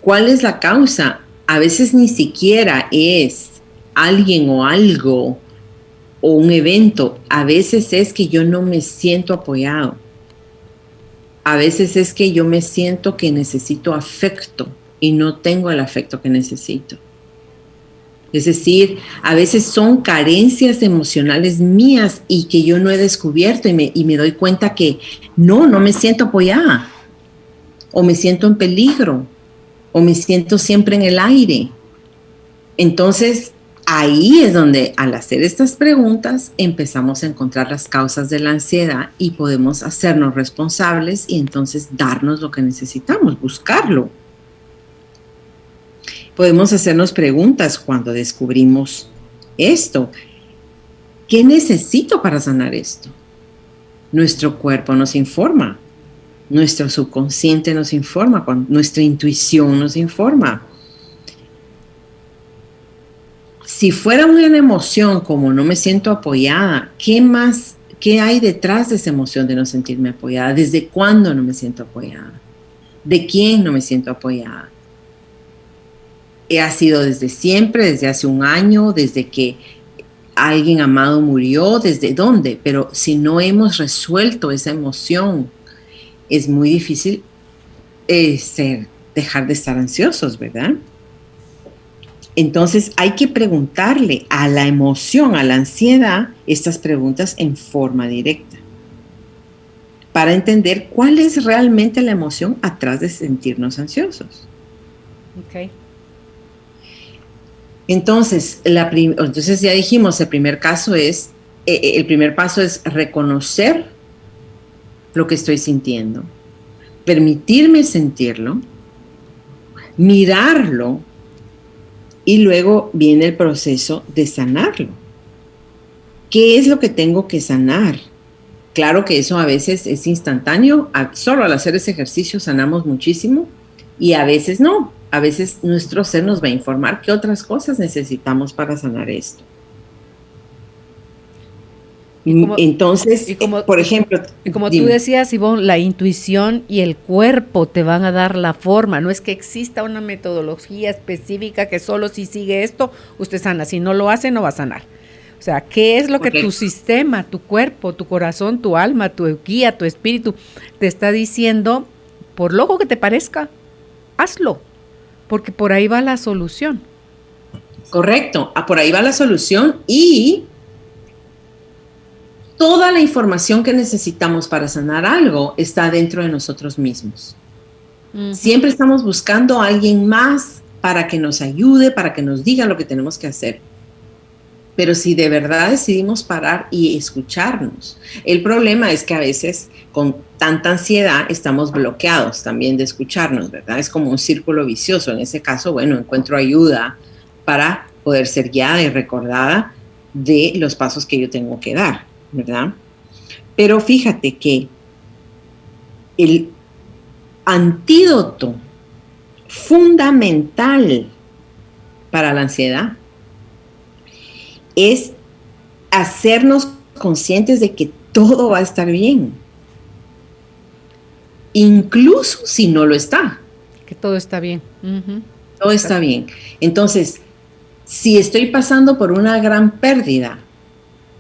cuál es la causa, a veces ni siquiera es alguien o algo o un evento, a veces es que yo no me siento apoyado, a veces es que yo me siento que necesito afecto y no tengo el afecto que necesito. Es decir, a veces son carencias emocionales mías y que yo no he descubierto y me doy cuenta que no me siento apoyada, o me siento en peligro, o me siento siempre en el aire. Entonces, ahí es donde al hacer estas preguntas empezamos a encontrar las causas de la ansiedad y podemos hacernos responsables y entonces darnos lo que necesitamos, buscarlo. Podemos hacernos preguntas cuando descubrimos esto. ¿Qué necesito para sanar esto? Nuestro cuerpo nos informa, nuestro subconsciente nos informa, nuestra intuición nos informa. Si fuera una emoción como no me siento apoyada, ¿qué hay detrás de esa emoción de no sentirme apoyada? ¿Desde cuándo no me siento apoyada? ¿De quién no me siento apoyada? ¿Ha sido desde siempre, desde hace un año, desde que alguien amado murió, desde dónde? Pero si no hemos resuelto esa emoción, es muy difícil dejar de estar ansiosos, ¿verdad? Entonces hay que preguntarle a la emoción, a la ansiedad, estas preguntas en forma directa para entender cuál es realmente la emoción atrás de sentirnos ansiosos. Ok. Entonces ya dijimos, el primer paso es reconocer lo que estoy sintiendo, permitirme sentirlo, mirarlo, y luego viene el proceso de sanarlo. ¿Qué es lo que tengo que sanar? Claro que eso a veces es instantáneo, solo al hacer ese ejercicio sanamos muchísimo y a veces no. A veces nuestro ser nos va a informar qué otras cosas necesitamos para sanar esto. Por ejemplo... Y como tú decías, Ivonne, la intuición y el cuerpo te van a dar la forma. No es que exista una metodología específica que solo si sigue esto, usted sana. Si no lo hace, no va a sanar. O sea, ¿qué es lo que tu sistema, tu cuerpo, tu corazón, tu alma, tu guía, tu espíritu te está diciendo? Por loco que te parezca, hazlo. Porque por ahí va la solución. Correcto, por ahí va la solución y toda la información que necesitamos para sanar algo está dentro de nosotros mismos. Uh-huh. Siempre estamos buscando a alguien más para que nos ayude, para que nos diga lo que tenemos que hacer. Pero si de verdad decidimos parar y escucharnos, el problema es que a veces con tanta ansiedad estamos bloqueados también de escucharnos, ¿verdad? Es como un círculo vicioso. En ese caso, bueno, encuentro ayuda para poder ser guiada y recordada de los pasos que yo tengo que dar, ¿verdad? Pero fíjate que el antídoto fundamental para la ansiedad es hacernos conscientes de que todo va a estar bien, incluso si no lo está. Que todo está bien. Uh-huh. Todo está bien. Entonces, si estoy pasando por una gran pérdida,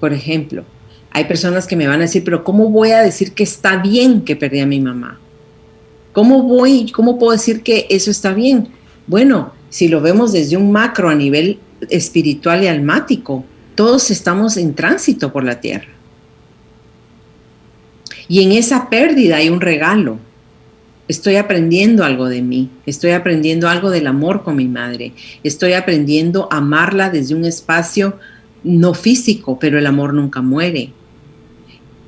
por ejemplo, hay personas que me van a decir, pero ¿cómo voy a decir que está bien que perdí a mi mamá? ¿Cómo puedo decir que eso está bien? Bueno, si lo vemos desde un macro a nivel espiritual y almático, todos estamos en tránsito por la tierra. Y en esa pérdida hay un regalo. Estoy aprendiendo algo de mí, estoy aprendiendo algo del amor con mi madre, estoy aprendiendo a amarla desde un espacio no físico, pero el amor nunca muere.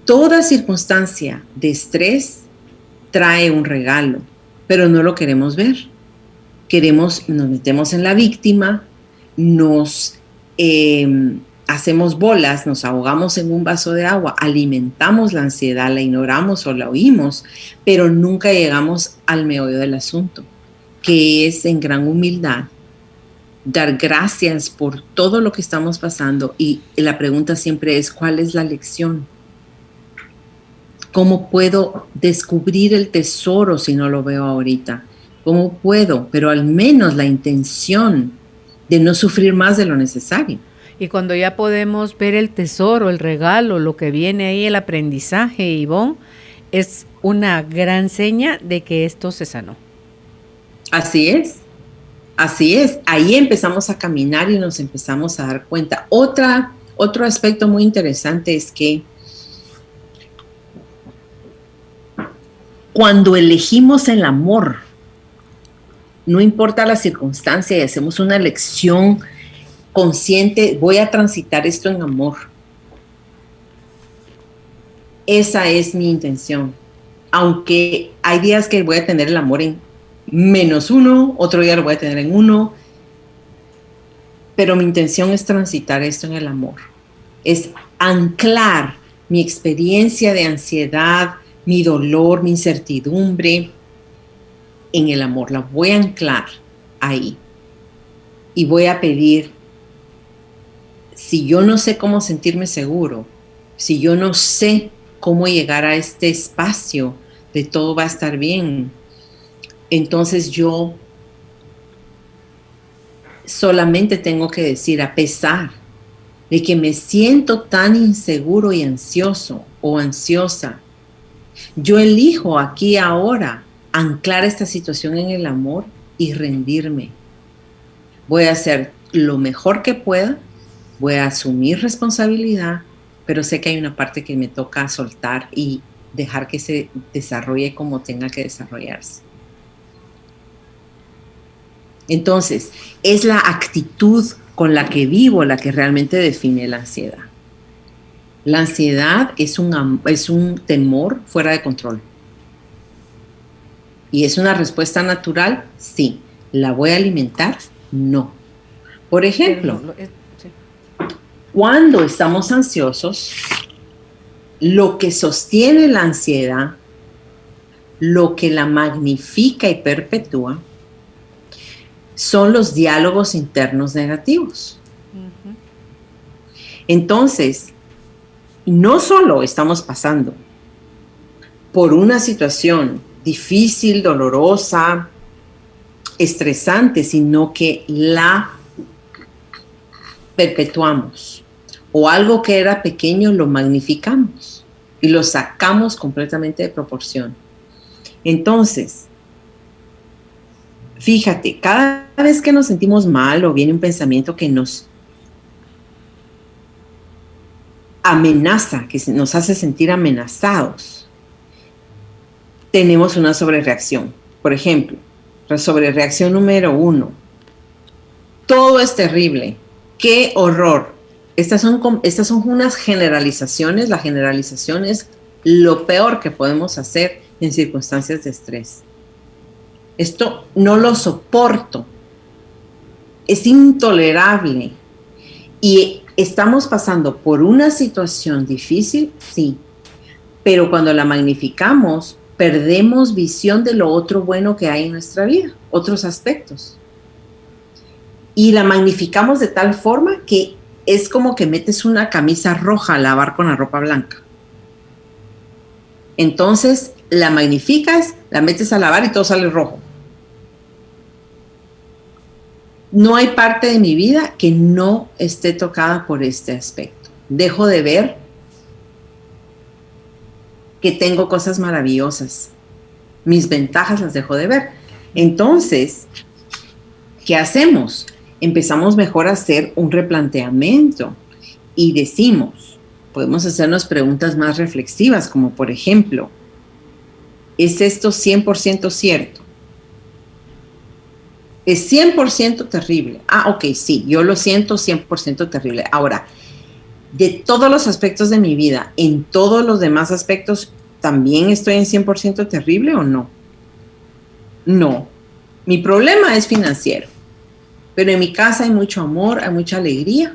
Toda circunstancia de estrés trae un regalo, pero no lo queremos ver. Nos metemos en la víctima, nos hacemos bolas, nos ahogamos en un vaso de agua, alimentamos la ansiedad, la ignoramos o la oímos, pero nunca llegamos al meollo del asunto, que es en gran humildad dar gracias por todo lo que estamos pasando. Y la pregunta siempre es, ¿cuál es la lección? ¿Cómo puedo descubrir el tesoro si no lo veo ahorita? ¿Cómo puedo? Pero al menos la intención de no sufrir más de lo necesario. Y cuando ya podemos ver el tesoro, el regalo, lo que viene ahí, el aprendizaje, Ivonne, es una gran seña de que esto se sanó. Así es. Así es. Ahí empezamos a caminar y nos empezamos a dar cuenta. Otro aspecto muy interesante es que cuando elegimos el amor, no importa la circunstancia y hacemos una elección consciente, voy a transitar esto en amor. Esa es mi intención. Aunque hay días que voy a tener el amor en -1, otro día lo voy a tener en 1, pero mi intención es transitar esto en el amor. Es anclar mi experiencia de ansiedad, mi dolor, mi incertidumbre en el amor. La voy a anclar ahí. Y voy a pedir, si yo no sé cómo sentirme seguro, si yo no sé cómo llegar a este espacio de todo va a estar bien, entonces yo solamente tengo que decir, a pesar de que me siento tan inseguro y ansioso o ansiosa, yo elijo aquí ahora anclar esta situación en el amor y rendirme. Voy a hacer lo mejor que pueda, voy a asumir responsabilidad, pero sé que hay una parte que me toca soltar y dejar que se desarrolle como tenga que desarrollarse. Entonces, es la actitud con la que vivo la que realmente define la ansiedad. La ansiedad es un temor fuera de control. ¿Y es una respuesta natural? Sí. ¿La voy a alimentar? No. Por ejemplo, cuando estamos ansiosos, lo que sostiene la ansiedad, lo que la magnifica y perpetúa, son los diálogos internos negativos. Uh-huh. Entonces, no solo estamos pasando por una situación difícil, dolorosa, estresante, sino que la perpetuamos. O algo que era pequeño lo magnificamos y lo sacamos completamente de proporción. Entonces, fíjate, cada vez que nos sentimos mal o viene un pensamiento que nos amenaza, que nos hace sentir amenazados, tenemos una sobrereacción. Por ejemplo, la sobrereacción número 1. Todo es terrible. ¡Qué horror! Estas son unas generalizaciones. La generalización es lo peor que podemos hacer en circunstancias de estrés. Esto no lo soporto. Es intolerable. Y estamos pasando por una situación difícil, sí. Pero cuando la magnificamos, perdemos visión de lo otro bueno que hay en nuestra vida, otros aspectos. Y la magnificamos de tal forma que es como que metes una camisa roja a lavar con la ropa blanca. Entonces la magnificas, la metes a lavar y todo sale rojo. No hay parte de mi vida que no esté tocada por este aspecto. Dejo de ver que tengo cosas maravillosas. Mis ventajas las dejo de ver. Entonces, ¿qué hacemos? Empezamos mejor a hacer un replanteamiento y decimos, podemos hacernos preguntas más reflexivas, como por ejemplo, ¿es esto 100% cierto? ¿Es 100% terrible? Ah, ok, sí, yo lo siento 100% terrible. Ahora, de todos los aspectos de mi vida, en todos los demás aspectos, ¿también estoy en 100% terrible o no? No. Mi problema es financiero, pero en mi casa hay mucho amor, hay mucha alegría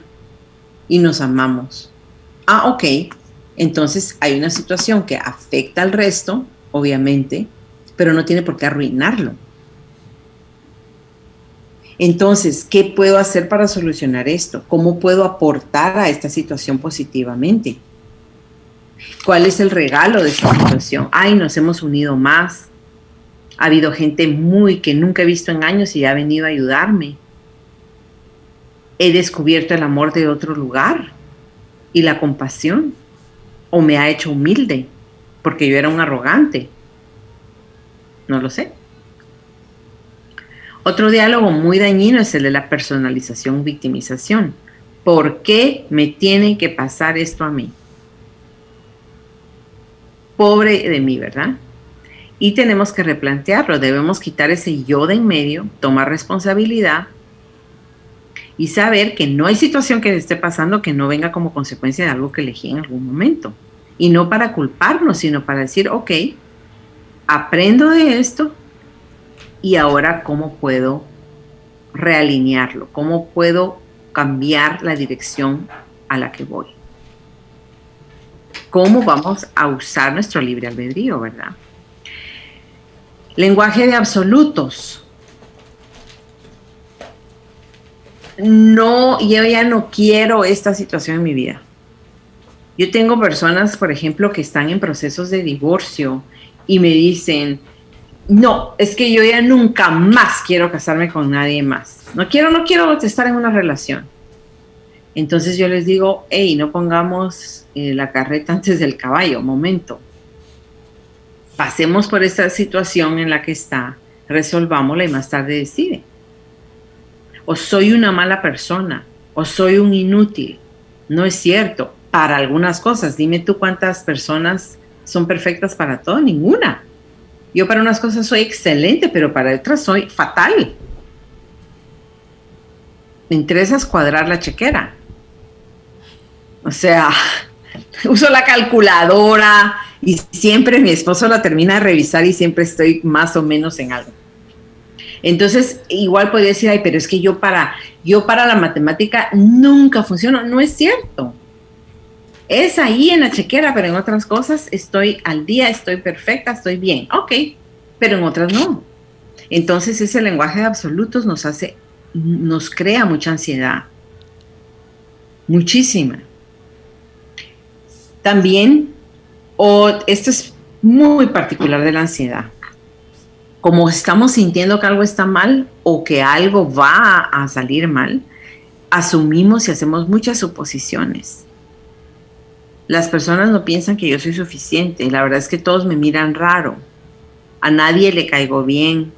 y nos amamos. Ah, ok. Entonces hay una situación que afecta al resto, obviamente, pero no tiene por qué arruinarlo. Entonces, ¿qué puedo hacer para solucionar esto? ¿Cómo puedo aportar a esta situación positivamente? ¿Cuál es el regalo de esta situación? Ay, nos hemos unido más. Ha habido gente que nunca he visto en años y ha venido a ayudarme. He descubierto el amor de otro lugar y la compasión. O me ha hecho humilde, porque yo era un arrogante. No lo sé. Otro diálogo muy dañino es el de la personalización, victimización. ¿Por qué me tiene que pasar esto a mí? Pobre de mí, ¿verdad? Y tenemos que replantearlo. Debemos quitar ese yo de en medio, tomar responsabilidad y saber que no hay situación que esté pasando que no venga como consecuencia de algo que elegí en algún momento. Y no para culparnos, sino para decir, ok, aprendo de esto y ahora cómo puedo realinearlo, cómo puedo cambiar la dirección a la que voy. Cómo vamos a usar nuestro libre albedrío, ¿verdad? Lenguaje de absolutos. No, yo ya no quiero esta situación en mi vida. Yo tengo personas, por ejemplo, que están en procesos de divorcio y me dicen, no, es que yo ya nunca más quiero casarme con nadie más. No quiero estar en una relación. Entonces yo les digo, hey, no pongamos la carreta antes del caballo, momento. Pasemos por esta situación en la que está, resolvámosla y más tarde decide. O soy una mala persona, o soy un inútil. No es cierto. Para algunas cosas, dime tú cuántas personas son perfectas para todo, ninguna. Yo para unas cosas soy excelente, pero para otras soy fatal. Me interesa cuadrar la chequera. O sea, uso la calculadora y siempre mi esposo la termina de revisar y siempre estoy más o menos en algo. Entonces, igual podría decir, ay, pero es que yo para la matemática nunca funciono. No es cierto. Es ahí en la chequera, pero en otras cosas estoy al día, estoy perfecta, estoy bien. Ok, pero en otras no. Entonces ese lenguaje de absolutos nos crea mucha ansiedad. Muchísima. También, esto es muy particular de la ansiedad. Como estamos sintiendo que algo está mal o que algo va a salir mal, asumimos y hacemos muchas suposiciones. Las personas no piensan que yo soy suficiente. La verdad es que todos me miran raro. A nadie le caigo bien.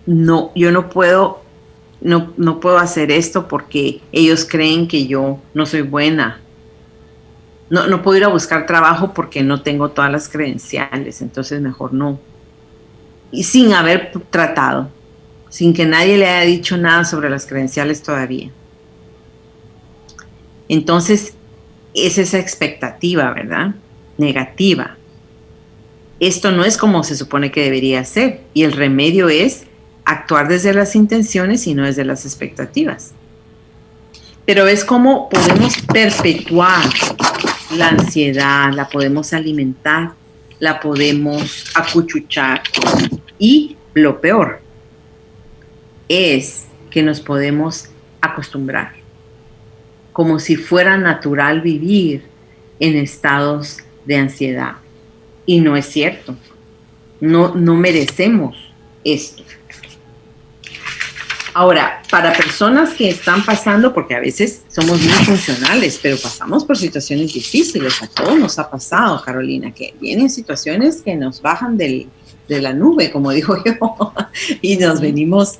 No, yo no puedo hacer esto porque ellos creen que yo no soy buena. No puedo ir a buscar trabajo porque no tengo todas las credenciales, entonces mejor no. Y sin haber tratado, sin que nadie le haya dicho nada sobre las credenciales todavía. Entonces, es esa expectativa, ¿verdad? Negativa. Esto no es como se supone que debería ser. Y el remedio es actuar desde las intenciones y no desde las expectativas. Pero es como podemos perpetuar la ansiedad, la podemos alimentar, la podemos acuchuchar. Y lo peor es que nos podemos acostumbrar, como si fuera natural vivir en estados de ansiedad. Y no es cierto. No merecemos esto. Ahora, para personas que están pasando, porque a veces somos muy funcionales, pero pasamos por situaciones difíciles, a todos nos ha pasado, Carolina, que vienen situaciones que nos bajan de la nube, como digo yo, y nos venimos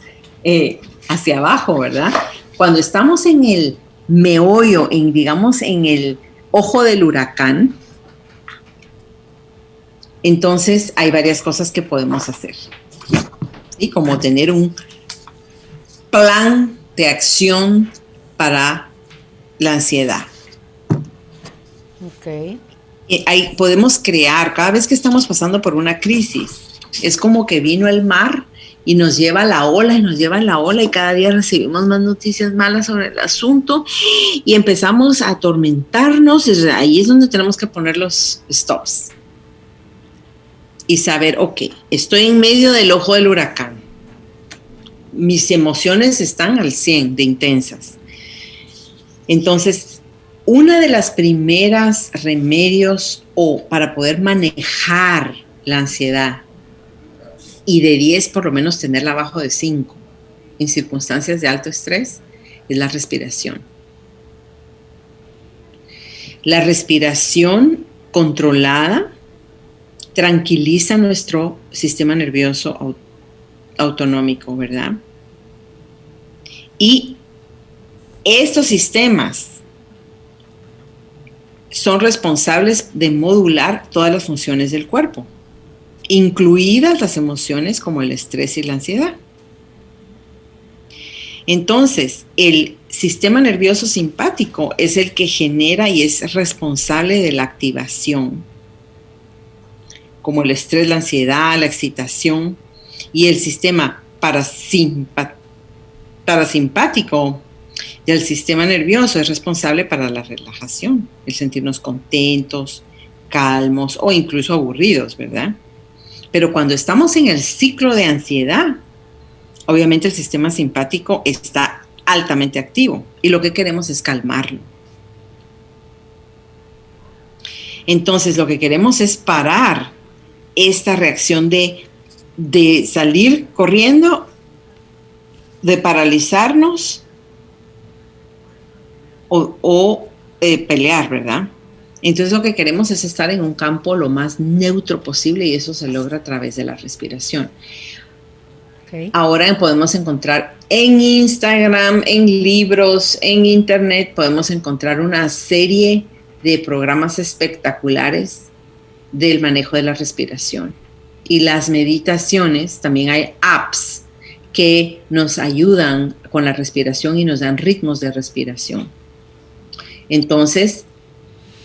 hacia abajo, ¿verdad? Cuando estamos en el meollo, digamos, en el ojo del huracán, entonces hay varias cosas que podemos hacer. Y como tener un plan de acción para la ansiedad. Ok. Podemos crear, cada vez que estamos pasando por una crisis, es como que vino el mar y nos lleva a la ola y nos lleva a la ola y cada día recibimos más noticias malas sobre el asunto y empezamos a atormentarnos. Ahí es donde tenemos que poner los stops y saber, ok, estoy en medio del ojo del huracán. Mis emociones están al 100 de intensas. Entonces, una de las primeras remedios para poder manejar la ansiedad, y de 10 por lo menos tenerla abajo de 5 en circunstancias de alto estrés, es la respiración. La respiración controlada tranquiliza nuestro sistema nervioso autonómico, ¿verdad? Y estos sistemas son responsables de modular todas las funciones del cuerpo, incluidas las emociones como el estrés y la ansiedad. Entonces, el sistema nervioso simpático es el que genera y es responsable de la activación, como el estrés, la ansiedad, la excitación, y el sistema parasimpático del sistema nervioso es responsable para la relajación, el sentirnos contentos, calmos o incluso aburridos, ¿verdad? Pero cuando estamos en el ciclo de ansiedad, obviamente el sistema simpático está altamente activo y lo que queremos es calmarlo. Entonces lo que queremos es parar esta reacción de salir corriendo, de paralizarnos o pelear, ¿verdad? Entonces lo que queremos es estar en un campo lo más neutro posible y eso se logra a través de la respiración. Okay. Ahora podemos encontrar en Instagram, en libros, en internet, podemos encontrar una serie de programas espectaculares del manejo de la respiración. Y las meditaciones, también hay apps que nos ayudan con la respiración y nos dan ritmos de respiración. Entonces,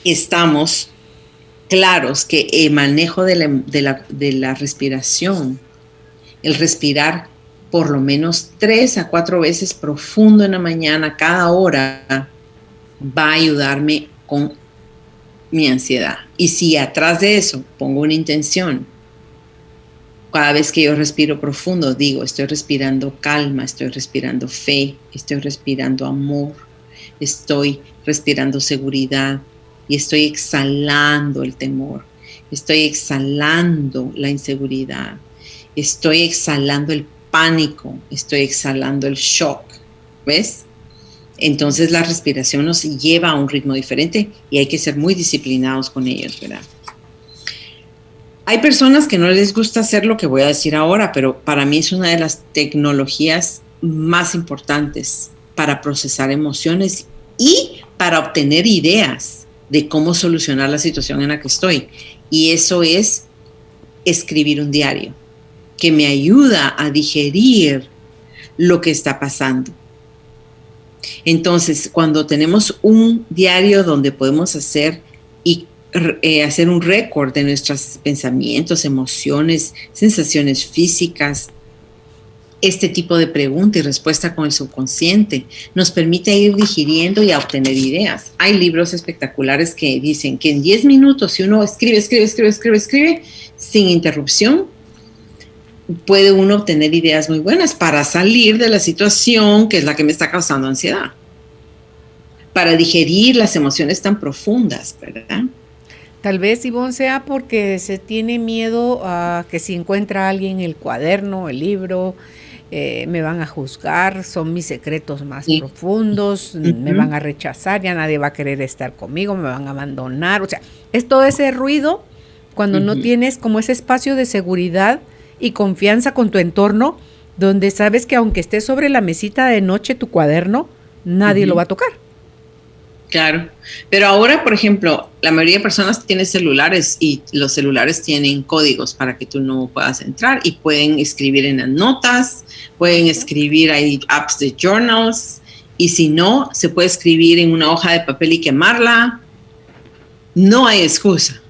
estamos claros que el manejo de la respiración, el respirar por lo menos 3 a 4 veces profundo en la mañana, cada hora, va a ayudarme con mi ansiedad. Y si atrás de eso pongo una intención, cada vez que yo respiro profundo, digo, estoy respirando calma, estoy respirando fe, estoy respirando amor, estoy respirando seguridad y estoy exhalando el temor, estoy exhalando la inseguridad, estoy exhalando el pánico, estoy exhalando el shock, ¿ves? Entonces la respiración nos lleva a un ritmo diferente y hay que ser muy disciplinados con ellos, ¿verdad? Hay personas que no les gusta hacer lo que voy a decir ahora, pero para mí es una de las tecnologías más importantes para procesar emociones y para obtener ideas de cómo solucionar la situación en la que estoy. Y eso es escribir un diario que me ayuda a digerir lo que está pasando. Entonces, cuando tenemos un diario donde podemos hacer un récord de nuestros pensamientos, emociones, sensaciones físicas, este tipo de pregunta y respuesta con el subconsciente nos permite ir digiriendo y a obtener ideas. Hay libros espectaculares que dicen que en 10 minutos, si uno escribe sin interrupción, puede uno obtener ideas muy buenas para salir de la situación que es la que me está causando ansiedad, para digerir las emociones tan profundas, ¿verdad? Tal vez, Ivonne, sea porque se tiene miedo a que si encuentra alguien el cuaderno, el libro, me van a juzgar, son mis secretos más profundos, me van a rechazar, ya nadie va a querer estar conmigo, me van a abandonar. O sea, es todo ese ruido cuando no tienes como ese espacio de seguridad y confianza con tu entorno, donde sabes que aunque esté sobre la mesita de noche tu cuaderno, nadie lo va a tocar. Claro, pero ahora, por ejemplo, la mayoría de personas tienen celulares y los celulares tienen códigos para que tú no puedas entrar y pueden escribir en las notas, pueden escribir, hay apps de journals y si no, se puede escribir en una hoja de papel y quemarla. No hay excusa.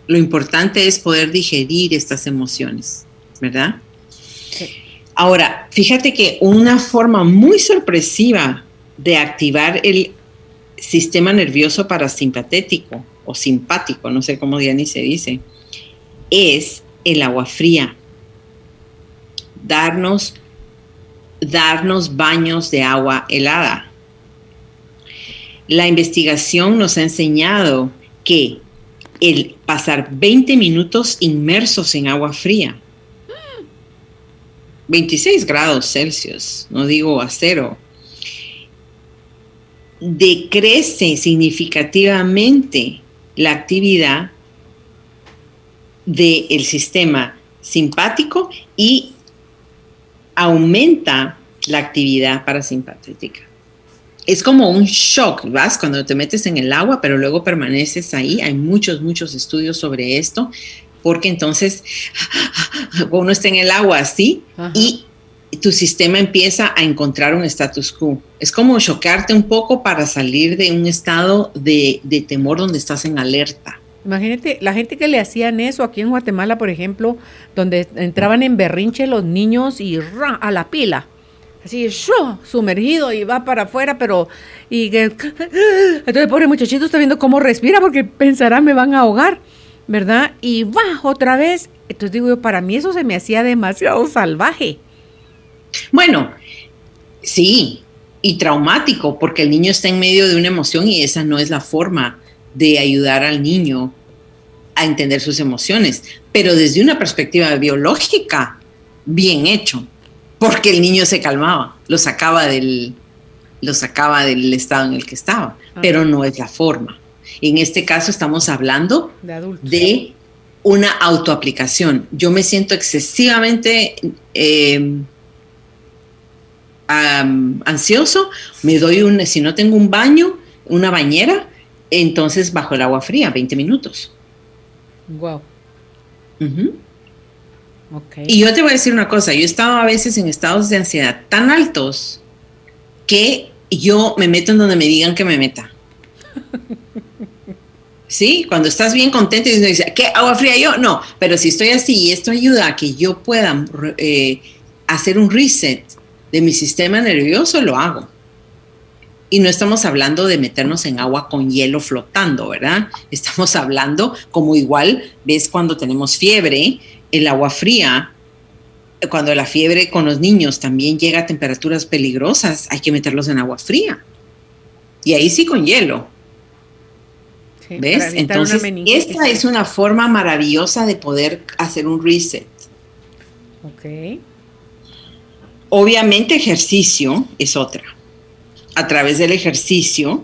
Lo importante es poder digerir estas emociones, ¿verdad? Sí. Ahora, fíjate que una forma muy sorpresiva de activar el sistema nervioso parasimpatético o simpático, no sé cómo ya ni se dice, es el agua fría. Darnos baños de agua helada. La investigación nos ha enseñado que el pasar 20 minutos inmersos en agua fría. 26 grados Celsius, no digo a 0. Decrece significativamente la actividad del sistema simpático y aumenta la actividad parasimpática. Es como un shock, ¿vas? Cuando te metes en el agua, pero luego permaneces ahí. Hay muchos estudios sobre esto, porque entonces uno está en el agua así, ajá, y tu sistema empieza a encontrar un status quo. Es como choquearte un poco para salir de un estado de temor donde estás en alerta. Imagínate, la gente que le hacían eso aquí en Guatemala, por ejemplo, donde entraban en berrinche los niños y a la pila. Así, sumergido y va para afuera, entonces el pobre muchachito está viendo cómo respira porque pensará me van a ahogar, ¿verdad? Y va otra vez. Entonces digo yo, para mí eso se me hacía demasiado salvaje. Bueno, sí, y traumático, porque el niño está en medio de una emoción y esa no es la forma de ayudar al niño a entender sus emociones, pero desde una perspectiva biológica, bien hecho. Porque el niño se calmaba, lo sacaba del estado en el que estaba, pero no es la forma. En este caso estamos hablando de una autoaplicación. Yo me siento excesivamente ansioso, me doy si no tengo un baño, una bañera, entonces bajo el agua fría, 20 minutos. Wow. Uh-huh. Okay. Y yo te voy a decir una cosa, yo he estado a veces en estados de ansiedad tan altos que yo me meto en donde me digan que me meta. ¿Sí? Cuando estás bien contento y dices, ¿qué? ¿Agua fría yo? No, pero si estoy así y esto ayuda a que yo pueda hacer un reset de mi sistema nervioso, lo hago. Y no estamos hablando de meternos en agua con hielo flotando, ¿verdad? Estamos hablando como igual, ves cuando tenemos fiebre, el agua fría, cuando la fiebre con los niños también llega a temperaturas peligrosas, hay que meterlos en agua fría. Y ahí sí con hielo. Sí, ¿ves? Entonces, esta es una forma maravillosa de poder hacer un reset. Ok. Obviamente ejercicio es otra. A través del ejercicio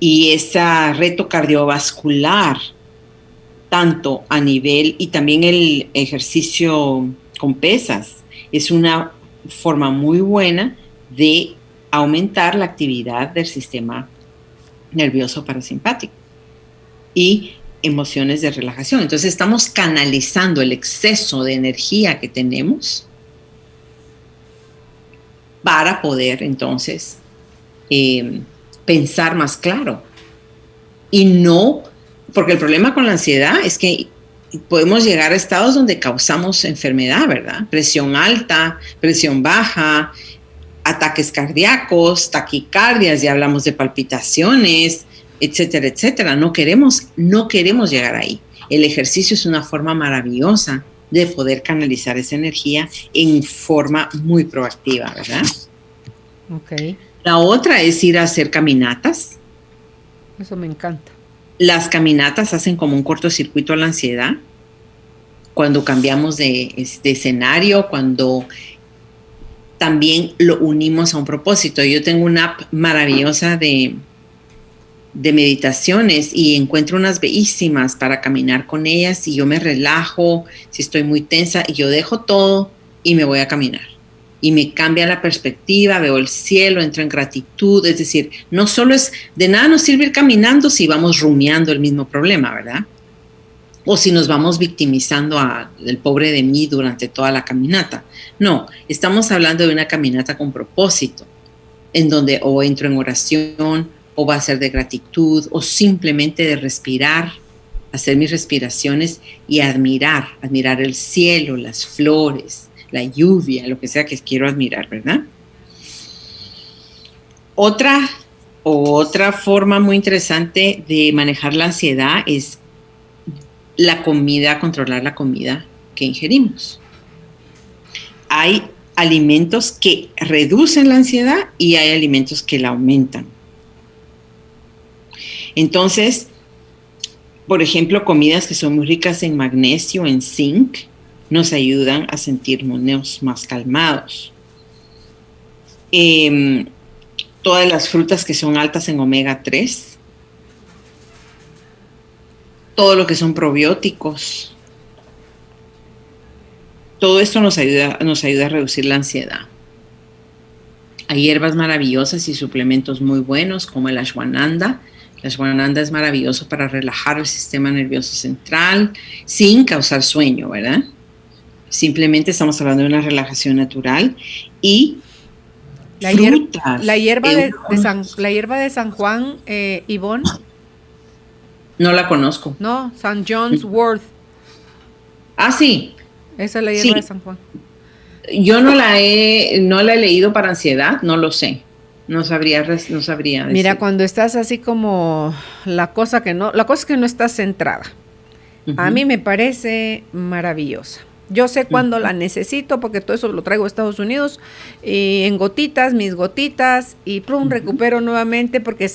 y ese reto cardiovascular, tanto a nivel y también el ejercicio con pesas, es una forma muy buena de aumentar la actividad del sistema nervioso parasimpático y emociones de relajación. Entonces estamos canalizando el exceso de energía que tenemos para poder entonces pensar más claro y no. Porque el problema con la ansiedad es que podemos llegar a estados donde causamos enfermedad, ¿verdad? Presión alta, presión baja, ataques cardíacos, taquicardias, ya hablamos de palpitaciones, etcétera, etcétera. No queremos llegar ahí. El ejercicio es una forma maravillosa de poder canalizar esa energía en forma muy proactiva, ¿verdad? Ok. La otra es ir a hacer caminatas. Eso me encanta. Las caminatas hacen como un cortocircuito a la ansiedad. Cuando cambiamos de escenario, cuando también lo unimos a un propósito. Yo tengo una app maravillosa de meditaciones y encuentro unas bellísimas para caminar con ellas y yo me relajo, si estoy muy tensa, y yo dejo todo y me voy a caminar. Y me cambia la perspectiva, veo el cielo, entro en gratitud, es decir, no solo es, de nada nos sirve ir caminando si vamos rumiando el mismo problema, ¿verdad? O si nos vamos victimizando al pobre de mí durante toda la caminata. No, estamos hablando de una caminata con propósito, en donde o entro en oración, o va a ser de gratitud, o simplemente de respirar, hacer mis respiraciones y admirar el cielo, las flores, la lluvia, lo que sea que quiero admirar, ¿verdad? Otra forma muy interesante de manejar la ansiedad es la comida, controlar la comida que ingerimos. Hay alimentos que reducen la ansiedad y hay alimentos que la aumentan. Entonces, Por ejemplo, comidas que son muy ricas en magnesio, en zinc, nos ayudan a sentirnos más calmados. Todas las frutas que son altas en omega 3, todo lo que son probióticos, todo esto nos ayuda a reducir la ansiedad. Hay hierbas maravillosas y suplementos muy buenos como el ashwagandha. El ashwagandha es maravilloso para relajar el sistema nervioso central sin causar sueño, ¿verdad? Simplemente estamos hablando de una relajación natural. Y frutas. La hierba de San Juan, Ivonne. No la conozco. No, St. John's Wort. Ah, sí. Esa es la hierba de San Juan. Yo no la he leído para ansiedad, no lo sé. No sabría decir. Mira, cuando estás así como la cosa es que no estás centrada. Uh-huh. A mí me parece maravillosa. Yo sé cuándo la necesito porque todo eso lo traigo a Estados Unidos en gotitas, mis gotitas y recupero nuevamente porque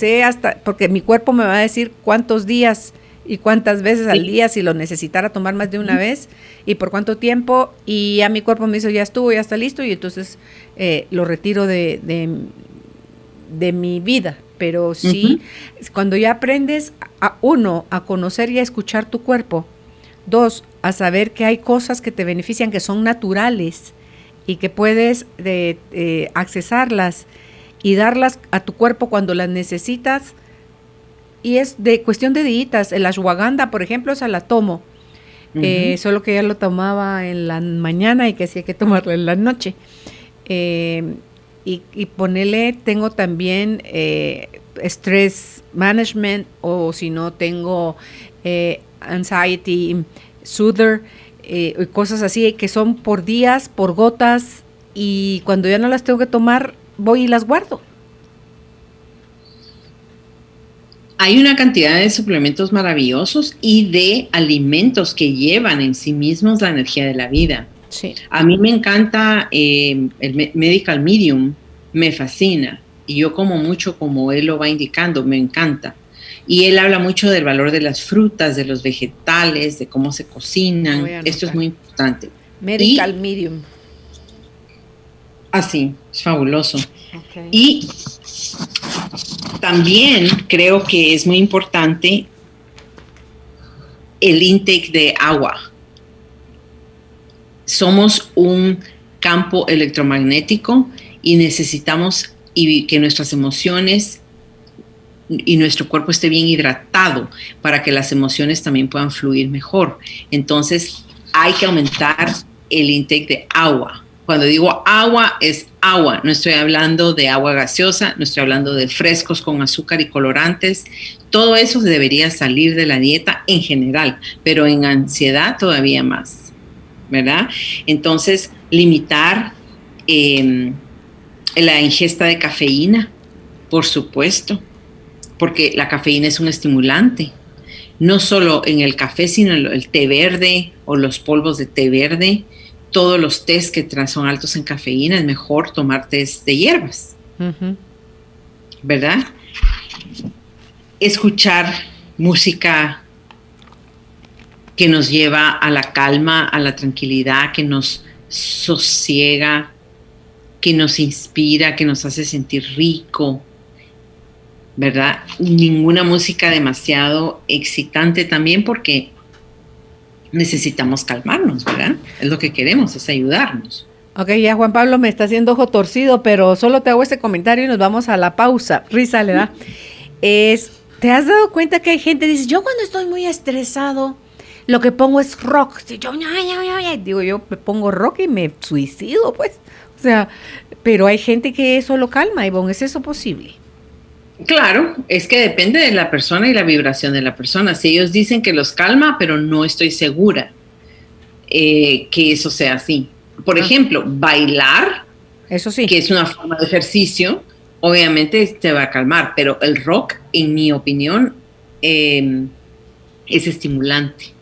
porque mi cuerpo me va a decir cuántos días y cuántas veces al día si lo necesitara tomar más de una vez y por cuánto tiempo, y a mi cuerpo me dice ya estuvo, ya está listo, y entonces lo retiro de mi vida. Pero sí, cuando ya aprendes a conocer y a escuchar tu cuerpo, 2, a saber que hay cosas que te benefician, que son naturales y que puedes accesarlas y darlas a tu cuerpo cuando las necesitas. Y es de cuestión de días. El ashwagandha, por ejemplo, esa la tomo. Solo que ya lo tomaba en la mañana y que sí hay que tomarla en la noche. Y ponele, tengo también stress management, o si no tengo anxiety soother, cosas así que son por días, por gotas, y cuando ya no las tengo que tomar, voy y las guardo. Hay una cantidad de suplementos maravillosos y de alimentos que llevan en sí mismos la energía de la vida. Sí. A mí me encanta el Medical Medium, me fascina, y yo como mucho como él lo va indicando, me encanta. Y él habla mucho del valor de las frutas, de los vegetales, de cómo se cocinan. Esto es muy importante. Medical Medium. Así, es fabuloso. Okay. Y también creo que es muy importante el intake de agua. Somos un campo electromagnético y necesitamos que nuestras emociones y nuestro cuerpo esté bien hidratado para que las emociones también puedan fluir mejor. Entonces hay que aumentar el intake de agua. Cuando digo agua, es agua. No estoy hablando de agua gaseosa, no estoy hablando de frescos con azúcar y colorantes. Todo eso debería salir de la dieta en general, pero en ansiedad todavía más, ¿verdad? Entonces, limitar la ingesta de cafeína, por supuesto, porque la cafeína es un estimulante. No solo en el café, sino en el té verde o los polvos de té verde. Todos los tés que son altos en cafeína, es mejor tomar tés de hierbas, ¿verdad? Escuchar música que nos lleva a la calma, a la tranquilidad, que nos sosiega, que nos inspira, que nos hace sentir rico, ¿verdad? Ninguna música demasiado excitante también, porque necesitamos calmarnos, ¿verdad? Es lo que queremos, es ayudarnos. Ok, ya Juan Pablo me está haciendo ojo torcido, pero solo te hago este comentario y nos vamos a la pausa. Risa le da. ¿Te has dado cuenta que hay gente que dice, yo cuando estoy muy estresado, lo que pongo es rock? Digo, yo me pongo rock y me suicido, pues. O sea, pero hay gente que eso lo calma, Ivonne, ¿es eso posible? Claro, es que depende de la persona y la vibración de la persona. Si ellos dicen que los calma, pero no estoy segura que eso sea así. Por ejemplo, bailar, eso sí, que es una forma de ejercicio, obviamente te va a calmar, pero el rock, en mi opinión, es estimulante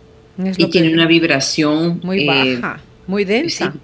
y tiene una vibración muy baja, muy densa. Sí,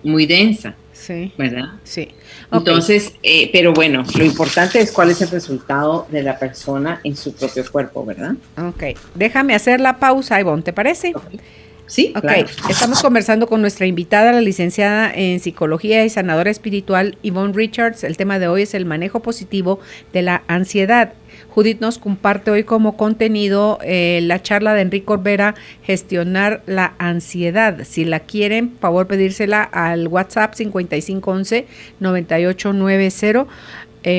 muy densa. Sí. ¿verdad? Sí. Okay. Entonces, pero bueno, lo importante es cuál es el resultado de la persona en su propio cuerpo, ¿verdad? Ok, déjame hacer la pausa, Ivonne, ¿te parece? Okay. Sí, ok, claro. Estamos conversando con nuestra invitada, la licenciada en Psicología y Sanadora Espiritual, Yvonne Richards. El tema de hoy es el manejo positivo de la ansiedad. Judith nos comparte hoy como contenido la charla de Enrique Corbera, Gestionar la Ansiedad. Si la quieren, favor pedírsela al WhatsApp 5511-9890.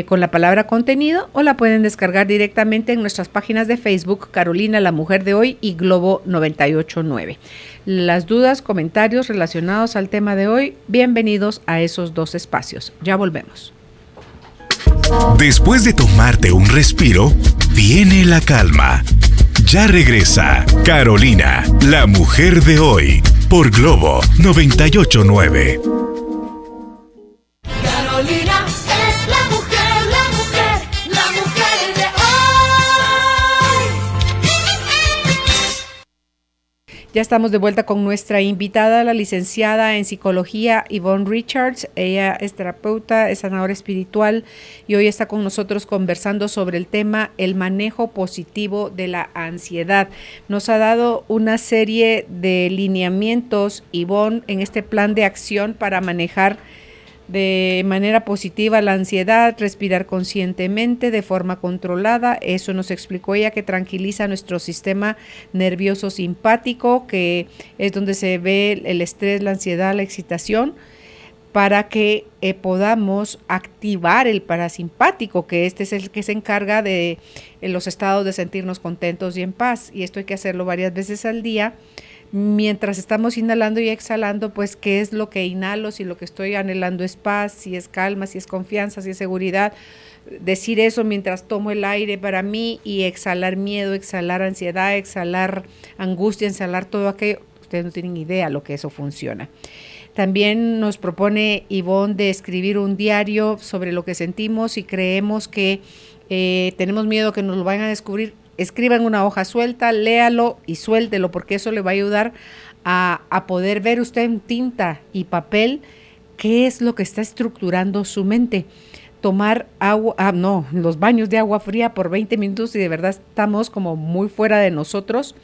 Con la palabra contenido, o la pueden descargar directamente en nuestras páginas de Facebook, Carolina, la Mujer de Hoy, y Globo 989. Las dudas, comentarios relacionados al tema de hoy, bienvenidos a esos dos espacios. Ya volvemos. Después de tomarte un respiro, viene la calma. Ya regresa Carolina, la Mujer de Hoy, por Globo 989. Carolina es la mujer de hoy. Ya estamos de vuelta con nuestra invitada, la licenciada en Psicología, Yvonne Richards. Ella es terapeuta, es sanadora espiritual y hoy está con nosotros conversando sobre el tema el manejo positivo de la ansiedad. Nos ha dado una serie de lineamientos, Yvonne, en este plan de acción para manejar de manera positiva la ansiedad, respirar conscientemente, de forma controlada. Eso nos explicó ella, que tranquiliza nuestro sistema nervioso simpático, que es donde se ve el estrés, la ansiedad, la excitación, para que podamos activar el parasimpático, que este es el que se encarga de los estados de sentirnos contentos y en paz. Y esto hay que hacerlo varias veces al día. Mientras estamos inhalando y exhalando, pues qué es lo que inhalo, si lo que estoy anhelando es paz, si es calma, si es confianza, si es seguridad. Decir eso mientras tomo el aire para mí, y exhalar miedo, exhalar ansiedad, exhalar angustia, exhalar todo aquello. Ustedes no tienen idea lo que eso funciona. También nos propone Yvonne de escribir un diario sobre lo que sentimos y creemos que tenemos miedo que nos lo vayan a descubrir. Escriba en una hoja suelta, léalo y suéltelo, porque eso le va a ayudar a poder ver usted en tinta y papel qué es lo que está estructurando su mente. Tomar agua, los baños de agua fría por 20 minutos y de verdad estamos como muy fuera de nosotros.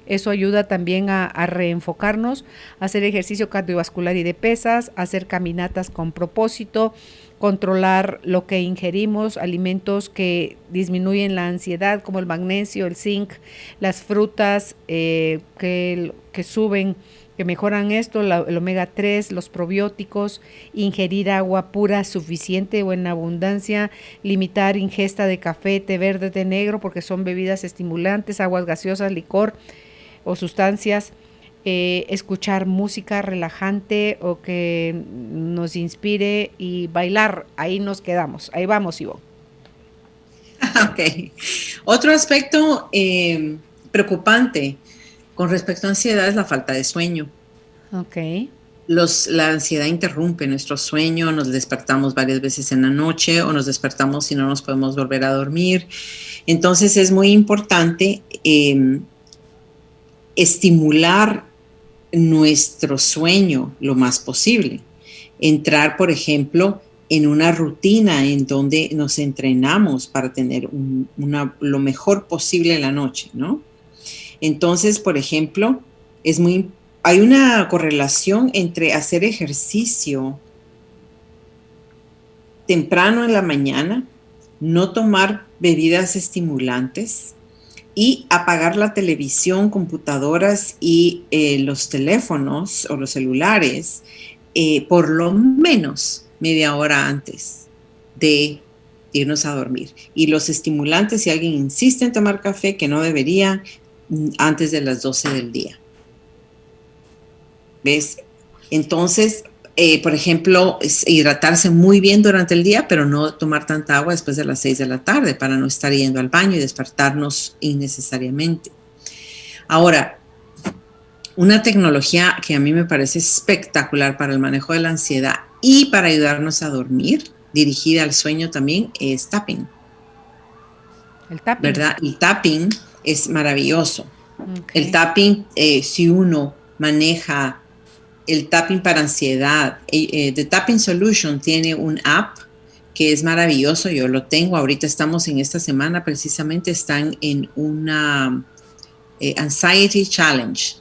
Eso ayuda también a reenfocarnos, a hacer ejercicio cardiovascular y de pesas, a hacer caminatas con propósito, controlar lo que ingerimos, alimentos que disminuyen la ansiedad como el magnesio, el zinc, las frutas que suben, que mejoran esto, el omega 3, los probióticos, ingerir agua pura suficiente o en abundancia, limitar ingesta de café, té verde, té negro, porque son bebidas estimulantes, aguas gaseosas, licor o sustancias. Escuchar música relajante o que nos inspire y bailar. Ahí nos quedamos. Ahí vamos, Ivonne. Ok. Otro aspecto preocupante con respecto a ansiedad es la falta de sueño. Ok. La ansiedad interrumpe nuestro sueño, nos despertamos varias veces en la noche o nos despertamos y no nos podemos volver a dormir. Entonces es muy importante estimular nuestro sueño lo más posible. Entrar, por ejemplo, en una rutina en donde nos entrenamos para tener lo mejor posible en la noche, ¿no? Entonces, por ejemplo, hay una correlación entre hacer ejercicio temprano en la mañana, no tomar bebidas estimulantes y apagar la televisión, computadoras y los teléfonos o los celulares por lo menos media hora antes de irnos a dormir. Y los estimulantes, si alguien insiste en tomar café, que no debería, antes de las 12 del día. ¿Ves? Entonces, por ejemplo, hidratarse muy bien durante el día, pero no tomar tanta agua después de las 6 de la tarde para no estar yendo al baño y despertarnos innecesariamente. Ahora, una tecnología que a mí me parece espectacular para el manejo de la ansiedad y para ayudarnos a dormir, dirigida al sueño también, es tapping. El tapping. ¿Verdad? El tapping es maravilloso. Okay. El tapping, si uno maneja el tapping para ansiedad. The Tapping Solution tiene un app que es maravilloso, yo lo tengo, ahorita estamos en esta semana, precisamente están en una Anxiety Challenge,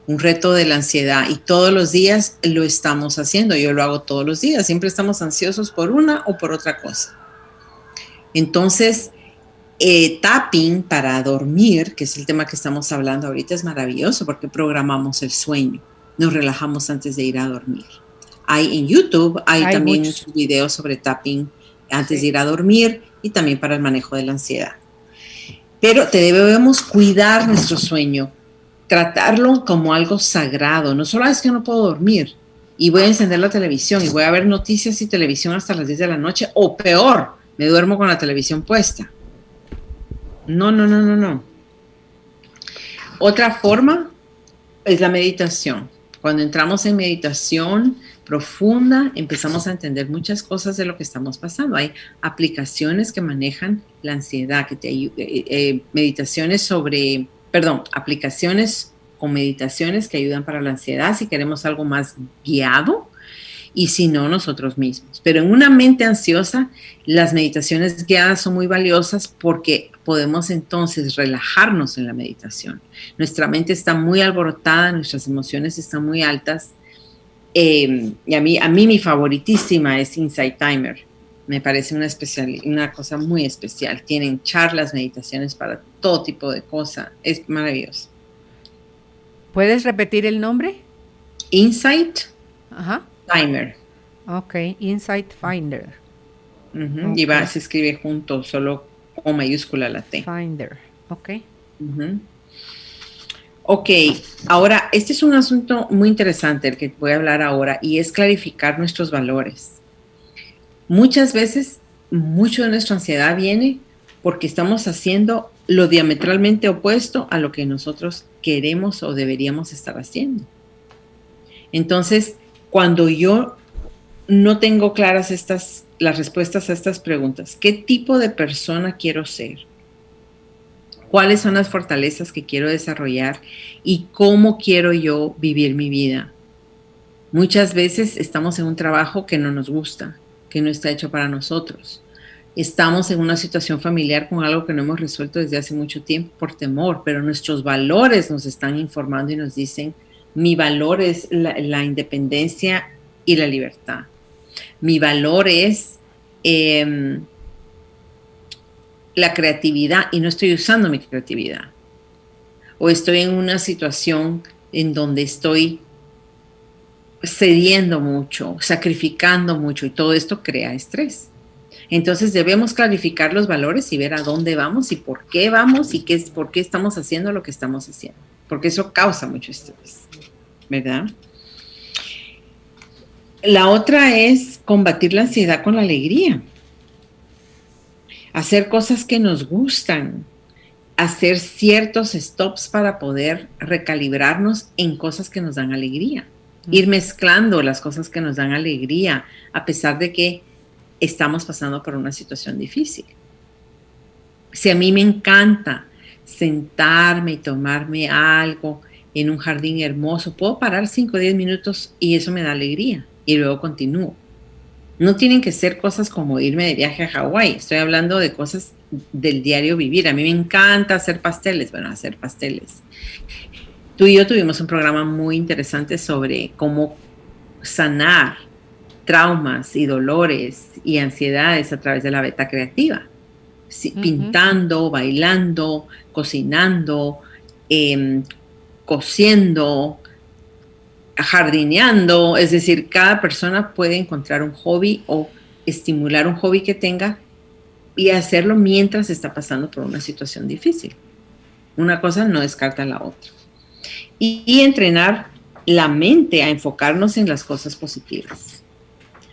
un reto de la ansiedad, y todos los días lo estamos haciendo, yo lo hago todos los días, siempre estamos ansiosos por una o por otra cosa. Entonces, tapping para dormir, que es el tema que estamos hablando ahorita, es maravilloso porque programamos el sueño, nos relajamos antes de ir a dormir. Hay en YouTube, hay también muchos videos sobre tapping antes de ir a dormir y también para el manejo de la ansiedad. Pero debemos cuidar nuestro sueño, tratarlo como algo sagrado. No solo es que no puedo dormir y voy a encender la televisión y voy a ver noticias y televisión hasta las 10 de la noche, o peor, me duermo con la televisión puesta. No. Otra forma es la meditación. Cuando entramos en meditación profunda, empezamos a entender muchas cosas de lo que estamos pasando. Hay aplicaciones que manejan la ansiedad, que te aplicaciones con meditaciones que ayudan para la ansiedad si queremos algo más guiado, y si no, nosotros mismos. Pero en una mente ansiosa, las meditaciones guiadas son muy valiosas porque podemos entonces relajarnos en la meditación. Nuestra mente está muy alborotada, nuestras emociones están muy altas. Y a mí mi favoritísima es Insight Timer. Me parece una cosa muy especial. Tienen charlas, meditaciones para todo tipo de cosas. Es maravilloso. ¿Puedes repetir el nombre? Insight Ajá. Timer. Ok, Insight Finder. Uh-huh. Okay. Y se escribe junto, solo con mayúscula la T. Finder, ok. Uh-huh. Ok, ahora, este es un asunto muy interesante el que voy a hablar ahora, y es clarificar nuestros valores. Muchas veces, mucho de nuestra ansiedad viene porque estamos haciendo lo diametralmente opuesto a lo que nosotros queremos o deberíamos estar haciendo. Entonces, cuando yo no tengo claras las respuestas a estas preguntas, ¿qué tipo de persona quiero ser? ¿Cuáles son las fortalezas que quiero desarrollar? ¿Y cómo quiero yo vivir mi vida? Muchas veces estamos en un trabajo que no nos gusta, que no está hecho para nosotros. Estamos en una situación familiar con algo que no hemos resuelto desde hace mucho tiempo por temor, pero nuestros valores nos están informando y nos dicen: mi valor es la independencia y la libertad. Mi valor es la creatividad, y no estoy usando mi creatividad. O estoy en una situación en donde estoy cediendo mucho, sacrificando mucho, y todo esto crea estrés. Entonces debemos clarificar los valores y ver a dónde vamos y por qué vamos y por qué estamos haciendo lo que estamos haciendo. Porque eso causa mucho estrés, ¿verdad? La otra es combatir la ansiedad con la alegría. Hacer cosas que nos gustan. Hacer ciertos stops para poder recalibrarnos en cosas que nos dan alegría. Ir mezclando las cosas que nos dan alegría, a pesar de que estamos pasando por una situación difícil. Si a mí me encanta sentarme y tomarme algo en un jardín hermoso, puedo parar 5 o 10 minutos y eso me da alegría, y luego continúo. No tienen que ser cosas como irme de viaje a Hawái. Estoy hablando de cosas del diario vivir. A mí me encanta hacer pasteles. Bueno, hacer pasteles. Tú y yo tuvimos un programa muy interesante sobre cómo sanar traumas y dolores y ansiedades a través de la beta creativa. Sí, pintando, bailando, cocinando, cosiendo, jardineando. Es decir, cada persona puede encontrar un hobby o estimular un hobby que tenga y hacerlo mientras está pasando por una situación difícil. Una cosa no descarta la otra. Y entrenar la mente a enfocarnos en las cosas positivas.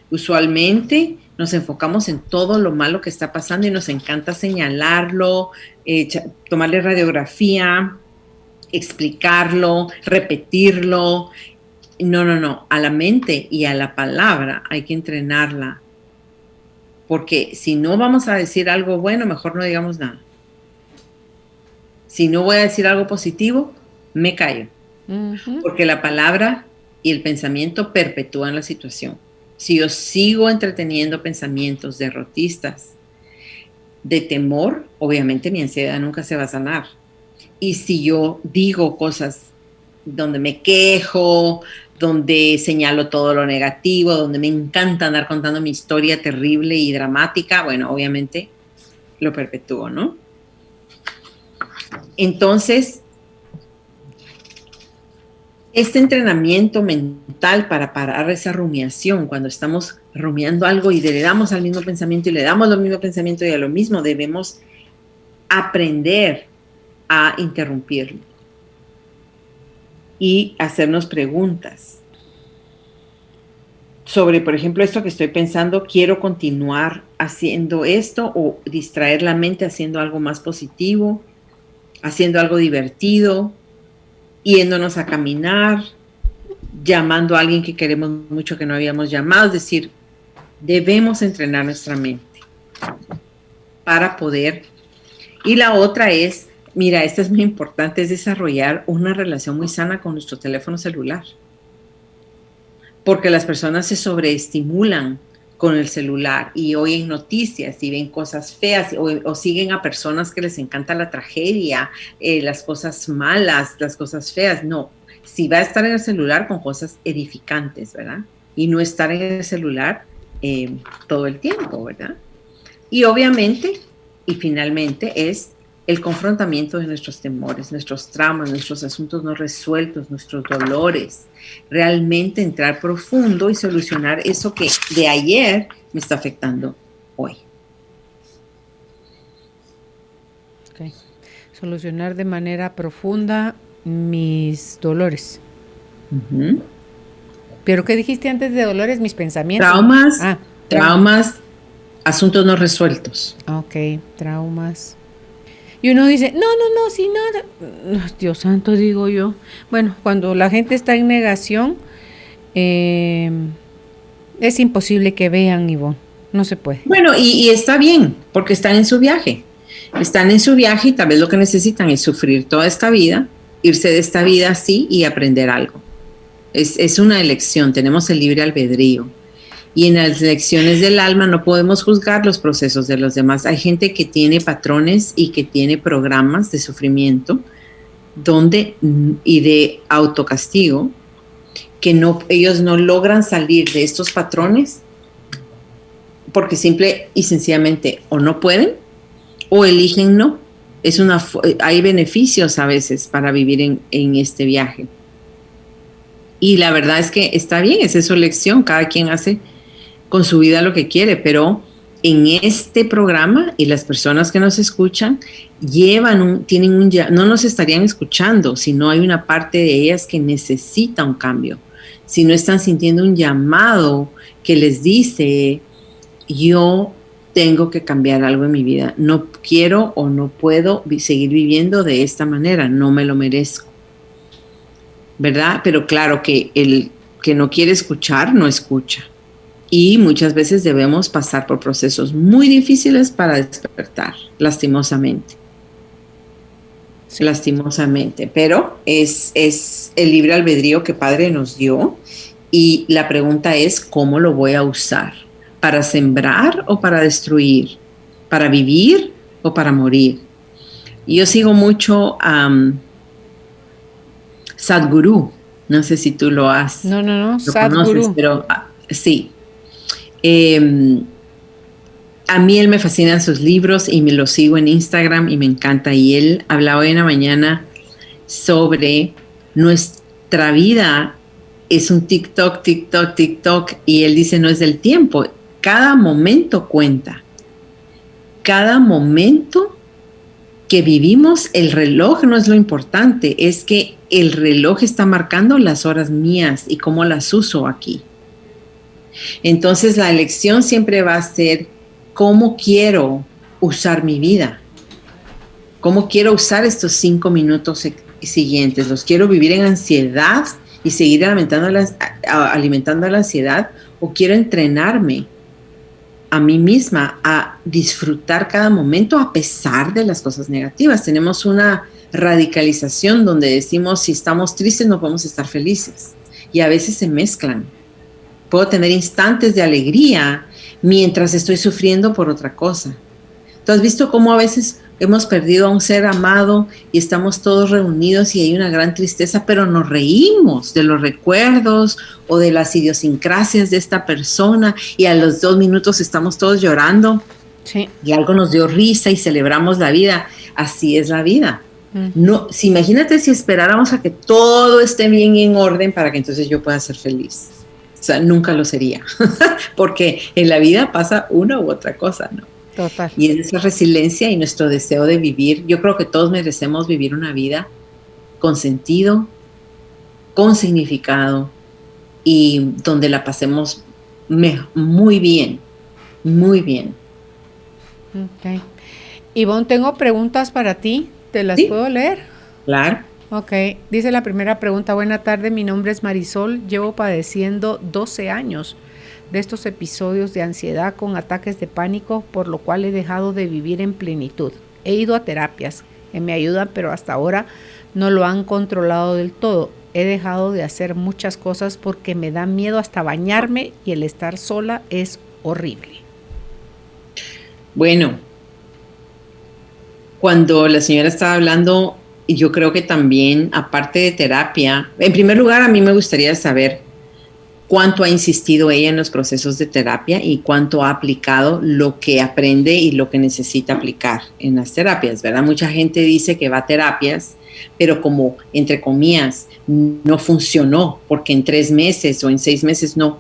Usualmente nos enfocamos en todo lo malo que está pasando y nos encanta señalarlo, tomarle radiografía, explicarlo, repetirlo. No. A la mente y a la palabra hay que entrenarla. Porque si no vamos a decir algo bueno, mejor no digamos nada. Si no voy a decir algo positivo, me callo. Porque la palabra y el pensamiento perpetúan la situación. Si yo sigo entreteniendo pensamientos derrotistas, de temor, obviamente mi ansiedad nunca se va a sanar. Y si yo digo cosas donde me quejo, donde señalo todo lo negativo, donde me encanta andar contando mi historia terrible y dramática, bueno, obviamente lo perpetúo, ¿no? Entonces, este entrenamiento mental para parar esa rumiación, cuando estamos rumiando algo y le damos al mismo pensamiento y le damos al mismo pensamiento y a lo mismo, debemos aprender a interrumpirlo y hacernos preguntas sobre, por ejemplo, esto que estoy pensando, ¿quiero continuar haciendo esto o distraer la mente haciendo algo más positivo, haciendo algo divertido, yéndonos a caminar, llamando a alguien que queremos mucho que no habíamos llamado? Es decir, debemos entrenar nuestra mente para poder. Y la otra es, mira, esta es muy importante, es desarrollar una relación muy sana con nuestro teléfono celular. Porque las personas se sobreestimulan con el celular y oyen noticias y ven cosas feas o siguen a personas que les encanta la tragedia, las cosas malas, las cosas feas. No, si va a estar en el celular con cosas edificantes, ¿verdad? Y no estar en el celular todo el tiempo, ¿verdad? Y obviamente, y finalmente, es el confrontamiento de nuestros temores, nuestros traumas, nuestros asuntos no resueltos, nuestros dolores. Realmente entrar profundo y solucionar eso que de ayer me está afectando hoy. Okay. Solucionar de manera profunda mis dolores. Uh-huh. ¿Pero qué dijiste antes de dolores? Mis pensamientos. Traumas, asuntos no resueltos. Ok, traumas. Y uno dice, no, si nada. Dios santo, digo yo. Bueno, cuando la gente está en negación, es imposible que vean, Ivonne. No se puede. Bueno, y está bien, porque están en su viaje. Están en su viaje y tal vez lo que necesitan es sufrir toda esta vida, irse de esta vida así y aprender algo. Es una elección, tenemos el libre albedrío. Y en las lecciones del alma no podemos juzgar los procesos de los demás. Hay gente que tiene patrones y que tiene programas de sufrimiento y de autocastigo que ellos no logran salir de estos patrones porque simple y sencillamente o no pueden o eligen no. Hay beneficios a veces para vivir en este viaje. Y la verdad es que está bien, esa es su elección, cada quien hace con su vida lo que quiere, pero en este programa y las personas que nos escuchan no nos estarían escuchando si no hay una parte de ellas que necesita un cambio, si no están sintiendo un llamado que les dice, yo tengo que cambiar algo en mi vida, no quiero o no puedo seguir viviendo de esta manera, no me lo merezco, ¿verdad? Pero claro que el que no quiere escuchar, no escucha. Y muchas veces debemos pasar por procesos muy difíciles para despertar, lastimosamente. Sí. Lastimosamente, pero es el libre albedrío que Padre nos dio y la pregunta es, ¿cómo lo voy a usar? ¿Para sembrar o para destruir? ¿Para vivir o para morir? Y yo sigo mucho a Sadhguru, no sé si tú lo has... No, Sadhguru. Pero sí. A mí él me fascinan sus libros y me lo sigo en Instagram y me encanta. Y él hablaba hoy en la mañana sobre nuestra vida es un TikTok, y él dice no es del tiempo. Cada momento cuenta. Cada momento que vivimos, el reloj no es lo importante, es que el reloj está marcando las horas mías y cómo las uso aquí. Entonces la elección siempre va a ser cómo quiero usar mi vida, cómo quiero usar estos 5 minutos siguientes. ¿Los quiero vivir en ansiedad y seguir alimentando la ansiedad o quiero entrenarme a mí misma a disfrutar cada momento a pesar de las cosas negativas? Tenemos una radicalización donde decimos si estamos tristes no podemos estar felices. y a veces se mezclan. Puedo tener instantes de alegría mientras estoy sufriendo por otra cosa. ¿Tú has visto cómo a veces hemos perdido a un ser amado y estamos todos reunidos y hay una gran tristeza, pero nos reímos de los recuerdos o de las idiosincrasias de esta persona y a los 2 minutos estamos todos llorando? Sí. Y algo nos dio risa y celebramos la vida? Así es la vida. No, imagínate si esperáramos a que todo esté bien y en orden para que entonces yo pueda ser feliz. O sea, nunca lo sería, porque en la vida pasa una u otra cosa, ¿no? Total. Y es esa resiliencia y nuestro deseo de vivir. Yo creo que todos merecemos vivir una vida con sentido, con significado y donde la pasemos muy bien, muy bien. Ok. Ivonne, tengo preguntas para ti. ¿Te las ¿Sí? puedo leer? Claro. Ok. Dice la primera pregunta. Buena tarde, mi nombre es Marisol. Llevo padeciendo 12 años de estos episodios de ansiedad con ataques de pánico, por lo cual he dejado de vivir en plenitud. He ido a terapias que me ayudan, pero hasta ahora no lo han controlado del todo. He dejado de hacer muchas cosas porque me da miedo hasta bañarme y el estar sola es horrible. Bueno, cuando la señora estaba hablando, yo creo que también, aparte de terapia, en primer lugar, a mí me gustaría saber cuánto ha insistido ella en los procesos de terapia y cuánto ha aplicado lo que aprende y lo que necesita aplicar en las terapias, ¿verdad? Mucha gente dice que va a terapias, pero como, entre comillas, no funcionó porque en 3 meses o en 6 meses no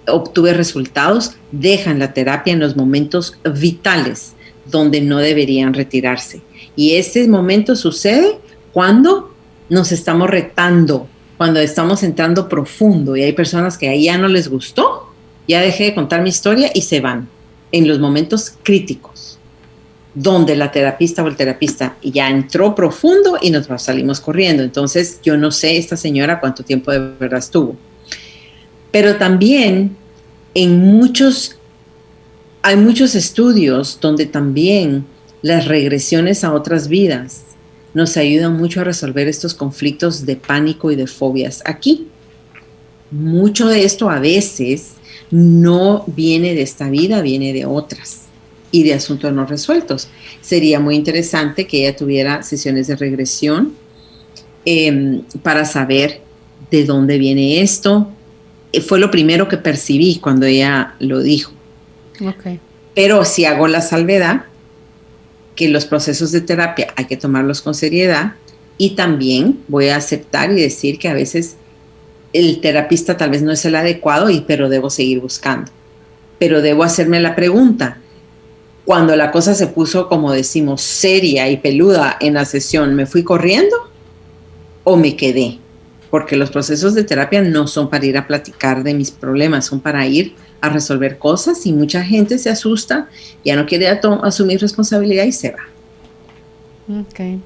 obtuve resultados, dejan la terapia en los momentos vitales donde no deberían retirarse. Y ese momento sucede cuando nos estamos retando, cuando estamos entrando profundo y hay personas que ahí ya no les gustó, ya dejé de contar mi historia y se van en los momentos críticos, donde la terapista o el terapista ya entró profundo y nos salimos corriendo. Entonces, yo no sé esta señora cuánto tiempo de verdad estuvo. Pero también hay muchos estudios donde también las regresiones a otras vidas nos ayudan mucho a resolver estos conflictos de pánico y de fobias aquí. Mucho de esto a veces no viene de esta vida, viene de otras y de asuntos no resueltos. Sería muy interesante que ella tuviera sesiones de regresión para saber de dónde viene esto. Fue lo primero que percibí cuando ella lo dijo. Okay. Pero si hago la salvedad, que los procesos de terapia hay que tomarlos con seriedad y también voy a aceptar y decir que a veces el terapista tal vez no es el adecuado, pero debo seguir buscando. Pero debo hacerme la pregunta, cuando la cosa se puso, como decimos, seria y peluda en la sesión, ¿me fui corriendo o me quedé? Porque los procesos de terapia no son para ir a platicar de mis problemas, son para ir a resolver cosas y mucha gente se asusta, ya no quiere asumir responsabilidad y se va. Ok.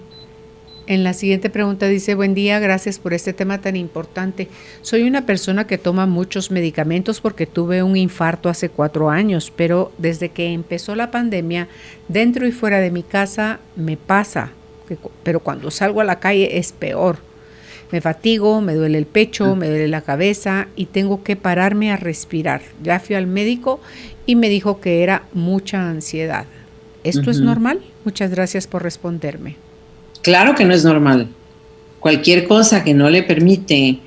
En la siguiente pregunta dice, buen día, gracias por este tema tan importante. Soy una persona que toma muchos medicamentos porque tuve un infarto hace 4 años, pero desde que empezó la pandemia, dentro y fuera de mi casa me pasa, pero cuando salgo a la calle es peor. Me fatigo, me duele el pecho, me duele la cabeza y tengo que pararme a respirar. Ya fui al médico y me dijo que era mucha ansiedad. ¿Esto es normal? Muchas gracias por responderme. Claro que no es normal. Cualquier cosa que no le permite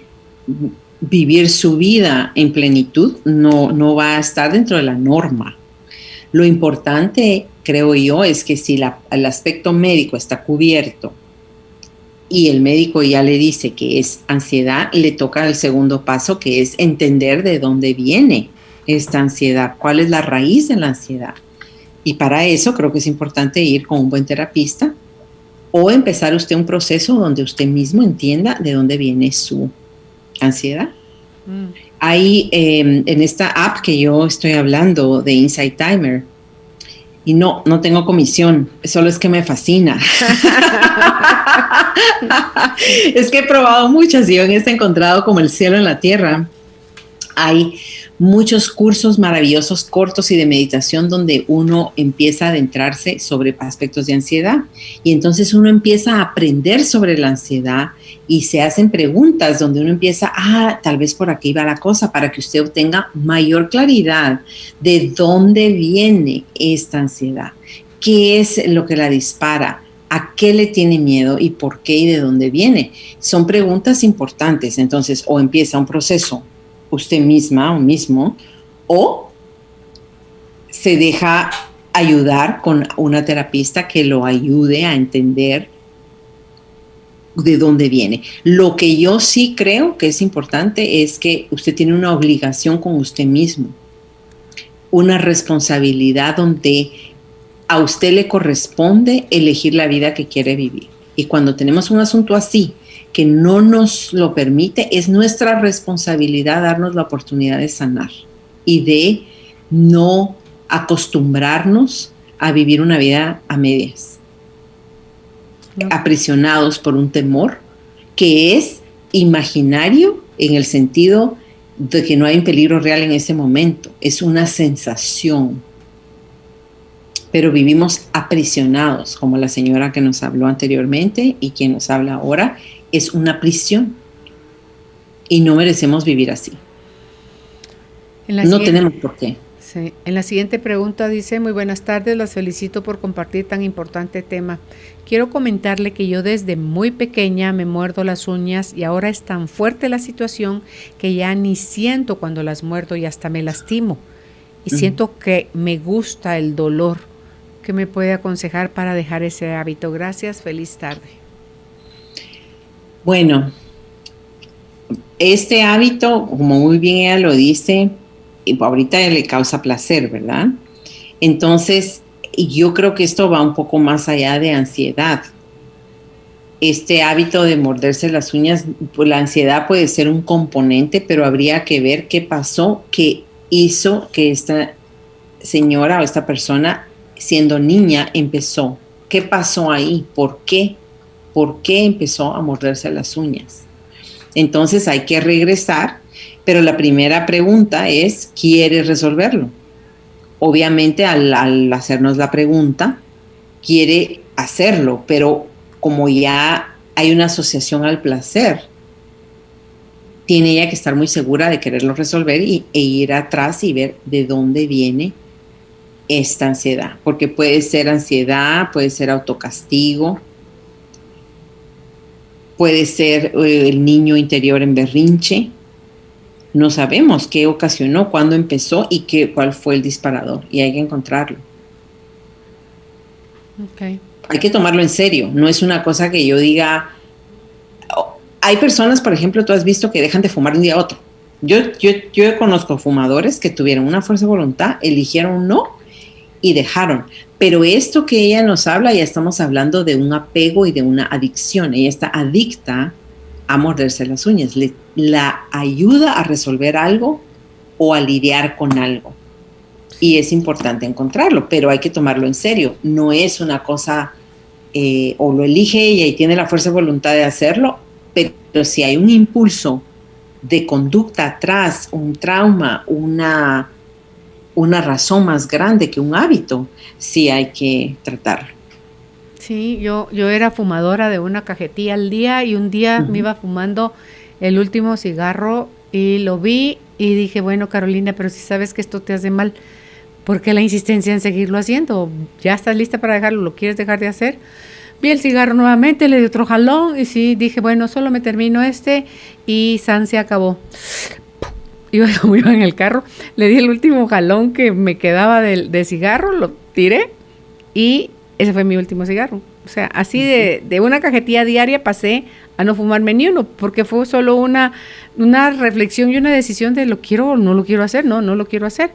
vivir su vida en plenitud no va a estar dentro de la norma. Lo importante, creo yo, es que si el aspecto médico está cubierto y el médico ya le dice que es ansiedad, le toca el segundo paso, que es entender de dónde viene esta ansiedad, cuál es la raíz de la ansiedad. Y para eso creo que es importante ir con un buen terapista o empezar usted un proceso donde usted mismo entienda de dónde viene su ansiedad. Hay en esta app que yo estoy hablando de Insight Timer, y no tengo comisión, solo es que me fascina. Es que he probado muchas y yo en este he encontrado como el cielo en la tierra. Hay muchos cursos maravillosos, cortos y de meditación donde uno empieza a adentrarse sobre aspectos de ansiedad y entonces uno empieza a aprender sobre la ansiedad y se hacen preguntas donde uno empieza, tal vez por aquí va la cosa, para que usted obtenga mayor claridad de dónde viene esta ansiedad, qué es lo que la dispara, a qué le tiene miedo y por qué y de dónde viene. Son preguntas importantes. Entonces, o empieza un proceso usted misma o mismo, o se deja ayudar con una terapista que lo ayude a entender de dónde viene. Lo que yo sí creo que es importante es que usted tiene una obligación con usted mismo, una responsabilidad donde a usted le corresponde elegir la vida que quiere vivir. Y cuando tenemos un asunto así, que no nos lo permite, es nuestra responsabilidad darnos la oportunidad de sanar y de no acostumbrarnos a vivir una vida a medias, aprisionados por un temor que es imaginario en el sentido de que no hay un peligro real en ese momento, es una sensación, pero vivimos aprisionados, como la señora que nos habló anteriormente y quien nos habla ahora, es una prisión y no merecemos vivir así. No tenemos por qué. Sí. En la siguiente pregunta dice, muy buenas tardes, las felicito por compartir tan importante tema. Quiero comentarle que yo desde muy pequeña me muerdo las uñas y ahora es tan fuerte la situación que ya ni siento cuando las muerdo y hasta me lastimo. Y siento que me gusta el dolor. ¿Qué me puede aconsejar para dejar ese hábito? Gracias, feliz tarde. Bueno, este hábito, como muy bien ella lo dice, ahorita le causa placer, ¿verdad? Entonces, yo creo que esto va un poco más allá de ansiedad. Este hábito de morderse las uñas, pues la ansiedad puede ser un componente, pero habría que ver qué pasó, qué hizo que esta señora o esta persona, siendo niña, empezó. ¿Qué pasó ahí? ¿Por qué? ¿Por qué empezó a morderse las uñas? Entonces hay que regresar, pero la primera pregunta es, ¿quiere resolverlo? Obviamente al hacernos la pregunta, quiere hacerlo, pero como ya hay una asociación al placer, tiene ella que estar muy segura de quererlo resolver e ir atrás y ver de dónde viene esta ansiedad, porque puede ser ansiedad, puede ser autocastigo, puede ser el niño interior en berrinche. No sabemos qué ocasionó, cuándo empezó y cuál fue el disparador, y hay que encontrarlo. Okay. Hay que tomarlo en serio, no es una cosa que yo diga. Hay personas, por ejemplo, tú has visto que dejan de fumar de un día a otro. Yo conozco fumadores que tuvieron una fuerza de voluntad, eligieron no y dejaron. Pero esto que ella nos habla, ya estamos hablando de un apego y de una adicción. Ella está adicta a morderse las uñas. La ayuda a resolver algo o a lidiar con algo. Y es importante encontrarlo, pero hay que tomarlo en serio. No es una cosa, o lo elige ella y tiene la fuerza de voluntad de hacerlo, pero si hay un impulso de conducta atrás, un trauma, una razón más grande que un hábito, sí hay que tratarlo. Sí, yo era fumadora de una cajetilla al día y un día me iba fumando el último cigarro y lo vi y dije, bueno, Carolina, pero si sabes que esto te hace mal, ¿por qué la insistencia en seguirlo haciendo? ¿Ya estás lista para dejarlo? ¿Lo quieres dejar de hacer? Vi el cigarro nuevamente, le di otro jalón y sí, dije, bueno, solo me termino y san se acabó. Iba en el carro, le di el último jalón que me quedaba de cigarro, lo tiré y ese fue mi último cigarro. O sea, así de una cajetilla diaria pasé a no fumarme ni uno, porque fue solo una reflexión y una decisión de lo quiero o no lo quiero hacer, no lo quiero hacer.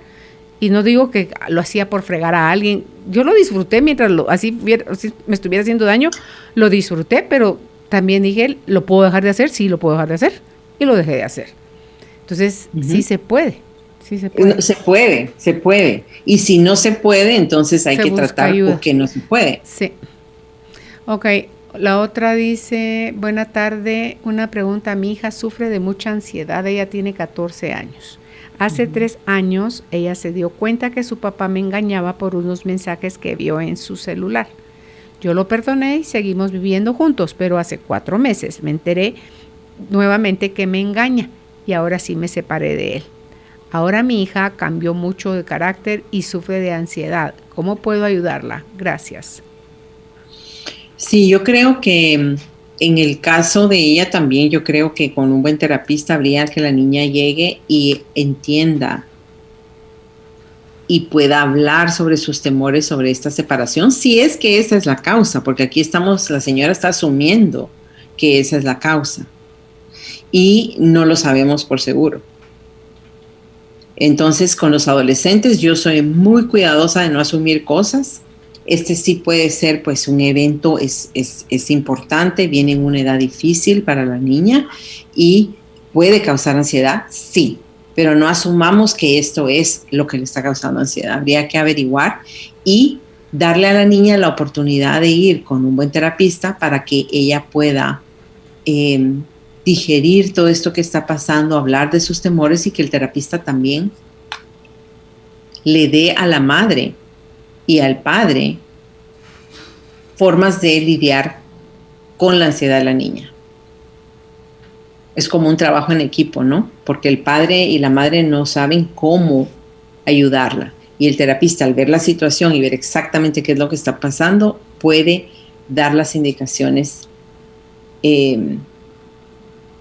Y no digo que lo hacía por fregar a alguien, yo lo disfruté mientras así me estuviera haciendo daño, lo disfruté, pero también dije, ¿lo puedo dejar de hacer? Sí, lo puedo dejar de hacer, y lo dejé de hacer. Entonces, sí se puede. Sí se puede. Se puede. Y si no se puede, entonces hay que tratar porque no se puede. Sí. Ok, la otra dice, buena tarde, una pregunta, mi hija sufre de mucha ansiedad, ella tiene 14 años. Hace 3 años ella se dio cuenta que su papá me engañaba por unos mensajes que vio en su celular. Yo lo perdoné y seguimos viviendo juntos, pero hace 4 meses me enteré nuevamente que me engaña y ahora sí me separé de él. Ahora mi hija cambió mucho de carácter y sufre de ansiedad. ¿Cómo puedo ayudarla? Gracias. Sí, yo creo que en el caso de ella también, yo creo que con un buen terapista habría que la niña llegue y entienda y pueda hablar sobre sus temores sobre esta separación, si es que esa es la causa, porque aquí la señora está asumiendo que esa es la causa y no lo sabemos por seguro. Entonces, con los adolescentes yo soy muy cuidadosa de no asumir cosas. Este sí puede ser pues un evento, es importante, viene en una edad difícil para la niña y puede causar ansiedad, sí, pero no asumamos que esto es lo que le está causando ansiedad. Habría que averiguar y darle a la niña la oportunidad de ir con un buen terapista para que ella pueda digerir todo esto que está pasando, hablar de sus temores y que el terapista también le dé a la madre y al padre formas de lidiar con la ansiedad de la niña. Es como un trabajo en equipo, ¿no? Porque el padre y la madre no saben cómo ayudarla. Y el terapista, al ver la situación y ver exactamente qué es lo que está pasando, puede dar las indicaciones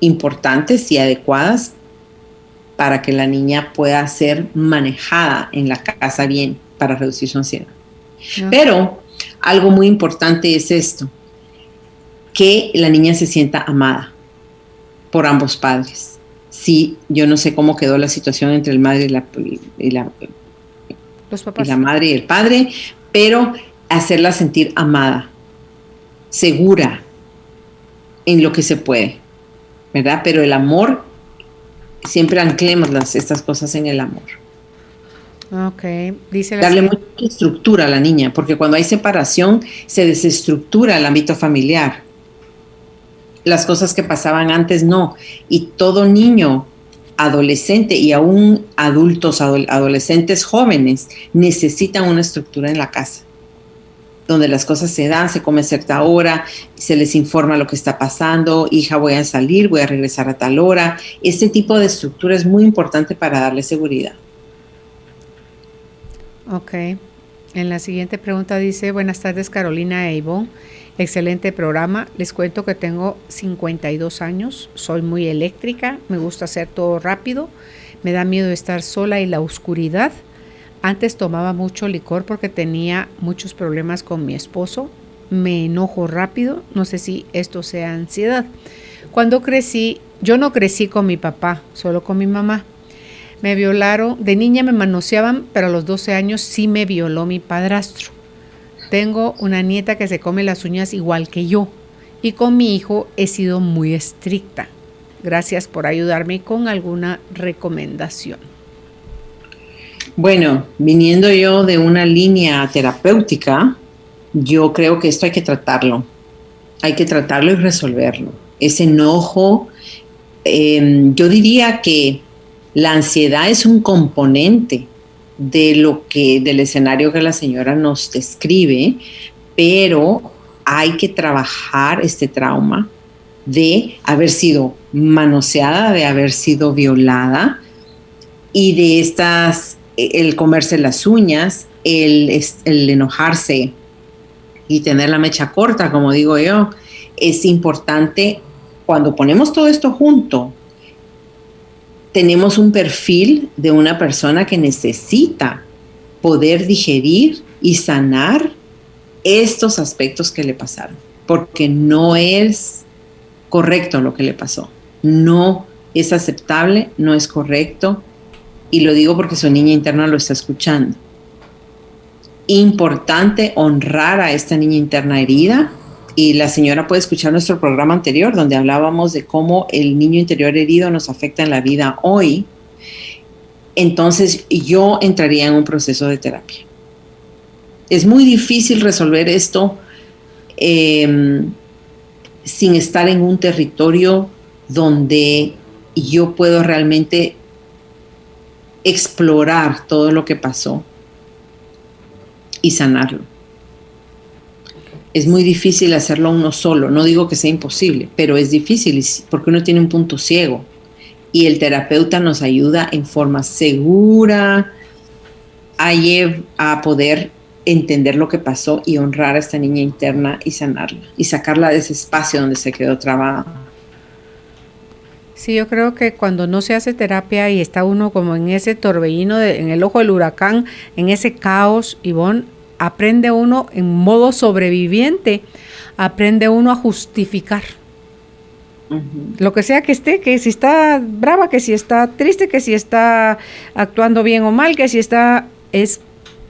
importantes y adecuadas para que la niña pueda ser manejada en la casa bien para reducir su ansiedad. No. Pero algo muy importante es esto, que la niña se sienta amada por ambos padres. Sí, yo no sé cómo quedó la situación entre el madre los papás. Y la madre y el padre, pero hacerla sentir amada, segura en lo que se puede, ¿verdad? Pero el amor, siempre anclemos estas cosas en el amor. Ok, dice darle mucha estructura a la niña, porque cuando hay separación se desestructura el ámbito familiar. Las cosas que pasaban antes no. Y todo niño, adolescente y aún adultos, adolescentes jóvenes necesitan una estructura en la casa, donde las cosas se dan, se come a cierta hora, se les informa lo que está pasando, hija, voy a salir, voy a regresar a tal hora. Este tipo de estructura es muy importante para darle seguridad. Ok. En la siguiente pregunta dice, buenas tardes Carolina e Ivonne, excelente programa. Les cuento que tengo 52 años, soy muy eléctrica, me gusta hacer todo rápido, me da miedo estar sola y la oscuridad. Antes tomaba mucho licor porque tenía muchos problemas con mi esposo, me enojo rápido, no sé si esto sea ansiedad. Cuando crecí, yo no crecí con mi papá, solo con mi mamá. Me violaron, de niña me manoseaban, pero a los 12 años sí me violó mi padrastro. Tengo una nieta que se come las uñas igual que yo y con mi hijo he sido muy estricta. Gracias por ayudarme con alguna recomendación. Bueno, viniendo yo de una línea terapéutica, yo creo que esto hay que tratarlo. Hay que tratarlo y resolverlo. Ese enojo, yo diría que la ansiedad es un componente del escenario que la señora nos describe, pero hay que trabajar este trauma de haber sido manoseada, de haber sido violada y de el comerse las uñas, el enojarse y tener la mecha corta, como digo yo. Es importante, cuando ponemos todo esto junto, tenemos un perfil de una persona que necesita poder digerir y sanar estos aspectos que le pasaron, porque no es correcto lo que le pasó, no es aceptable, no es correcto, y lo digo porque su niña interna lo está escuchando. Importante honrar a esta niña interna herida. Y la señora puede escuchar nuestro programa anterior donde hablábamos de cómo el niño interior herido nos afecta en la vida hoy. Entonces yo entraría en un proceso de terapia. Es muy difícil resolver esto sin estar en un territorio donde yo puedo realmente explorar todo lo que pasó y sanarlo. Es muy difícil hacerlo uno solo, no digo que sea imposible, pero es difícil porque uno tiene un punto ciego y el terapeuta nos ayuda en forma segura a poder entender lo que pasó y honrar a esta niña interna y sanarla y sacarla de ese espacio donde se quedó trabada. Sí, yo creo que cuando no se hace terapia y está uno como en ese torbellino, en el ojo del huracán, en ese caos, Ivonne, aprende uno en modo sobreviviente, aprende uno a justificar. Lo que sea que esté, que si está brava, que si está triste, que si está actuando bien o mal, que si está,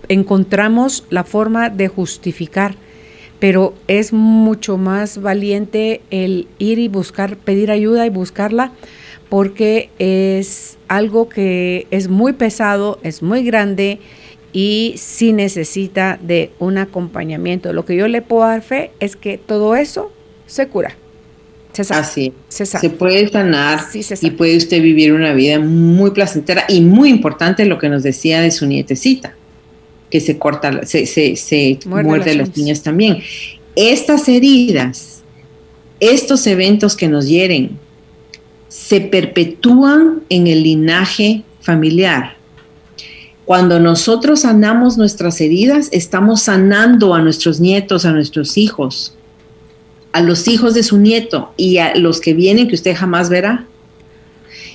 encontramos la forma de justificar, pero es mucho más valiente el ir y buscar, pedir ayuda y buscarla, porque es algo que es muy pesado, es muy grande y sí necesita de un acompañamiento. Lo que yo le puedo dar fe es que todo eso se cura. Así, se puede sanar, sí, y puede usted vivir una vida muy placentera y muy importante lo que nos decía de su nietecita, que se corta, se muerde las uñas también. Estas heridas, estos eventos que nos hieren, se perpetúan en el linaje familiar. Cuando nosotros sanamos nuestras heridas, estamos sanando a nuestros nietos, a nuestros hijos, a los hijos de su nieto y a los que vienen que usted jamás verá.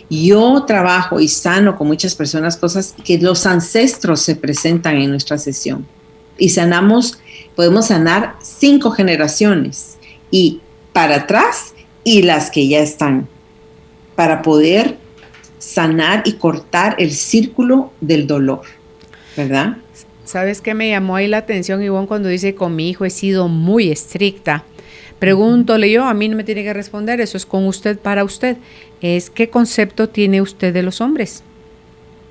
Yo trabajo y sano con muchas personas cosas que los ancestros se presentan en nuestra sesión y sanamos, podemos sanar 5 generaciones y para atrás y las que ya están, para poder sanar y cortar el círculo del dolor, ¿verdad? ¿Sabes qué me llamó ahí la atención, Ivonne, cuando dice con mi hijo he sido muy estricta? Pregúntole yo, a mí no me tiene que responder, eso es con usted, para usted. Es ¿qué concepto tiene usted de los hombres?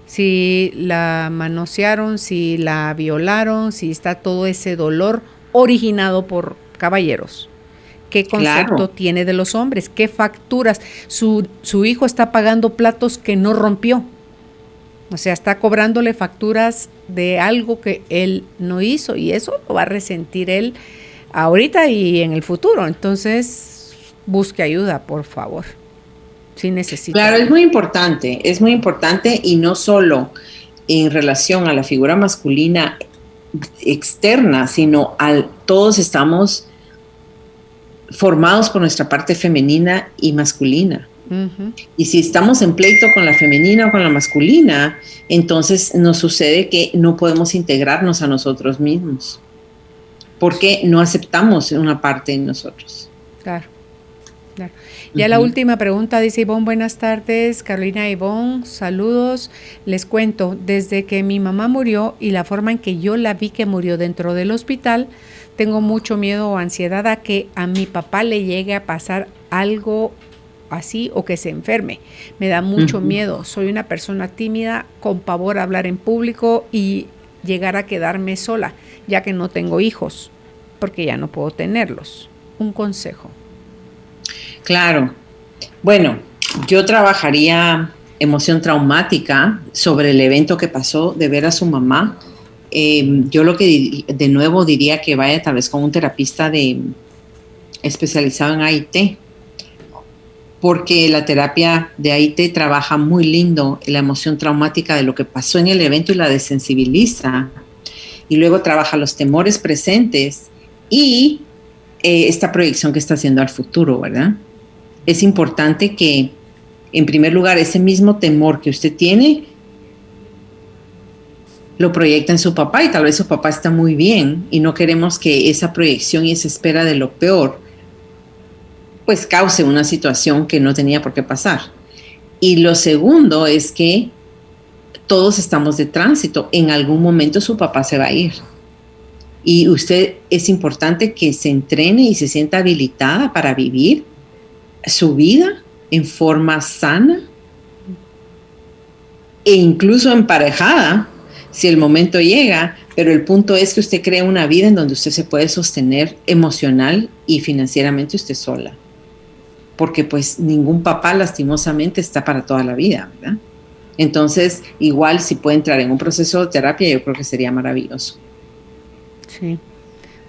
Si la manosearon, si la violaron, si está todo ese dolor originado por caballeros. ¿Qué concepto tiene de los hombres? ¿Qué facturas? Su hijo está pagando platos que no rompió. O sea, está cobrándole facturas de algo que él no hizo y eso lo va a resentir él ahorita y en el futuro. Entonces, busque ayuda, por favor, si necesita. Claro, es muy importante y no solo en relación a la figura masculina externa, sino todos estamos formados por nuestra parte femenina y masculina. Uh-huh. Y si estamos en pleito con la femenina o con la masculina, entonces nos sucede que no podemos integrarnos a nosotros mismos, porque no aceptamos una parte en nosotros. Claro. Ya la última pregunta, dice Ivonne, buenas tardes, Carolina Ivonne, saludos. Les cuento, desde que mi mamá murió y la forma en que yo la vi que murió dentro del hospital, tengo mucho miedo o ansiedad a que a mi papá le llegue a pasar algo así o que se enferme. Me da mucho miedo, soy una persona tímida, con pavor a hablar en público y llegar a quedarme sola, ya que no tengo hijos, porque ya no puedo tenerlos. Un consejo. Claro. Bueno, yo trabajaría emoción traumática sobre el evento que pasó de ver a su mamá. Yo lo que de nuevo diría que vaya tal vez con un terapista especializado en AIT, porque la terapia de AIT trabaja muy lindo la emoción traumática de lo que pasó en el evento y la desensibiliza. Y luego trabaja los temores presentes y esta proyección que está haciendo al futuro, ¿verdad? Es importante que, en primer lugar, ese mismo temor que usted tiene lo proyecta en su papá y tal vez su papá está muy bien y no queremos que esa proyección y esa espera de lo peor pues cause una situación que no tenía por qué pasar. Y lo segundo es que todos estamos de tránsito. En algún momento su papá se va a ir. Y usted es importante que se entrene y se sienta habilitada para vivir su vida en forma sana e incluso emparejada si el momento llega, pero el punto es que usted cree una vida en donde usted se puede sostener emocional y financieramente usted sola, porque pues ningún papá lastimosamente está para toda la vida, ¿verdad? Entonces, igual si puede entrar en un proceso de terapia, yo creo que sería maravilloso. Sí.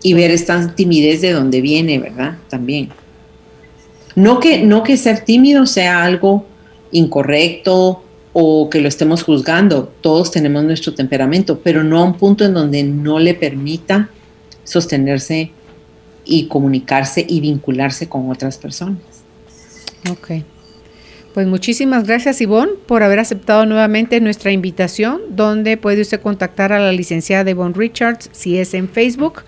Y ver esta timidez de dónde viene, ¿verdad? También. No que ser tímido sea algo incorrecto o que lo estemos juzgando. Todos tenemos nuestro temperamento, pero no a un punto en donde no le permita sostenerse y comunicarse y vincularse con otras personas. Ok. Pues muchísimas gracias, Ivonne, por haber aceptado nuevamente nuestra invitación, donde puede usted contactar a la licenciada Ivonne Richards si es en Facebook.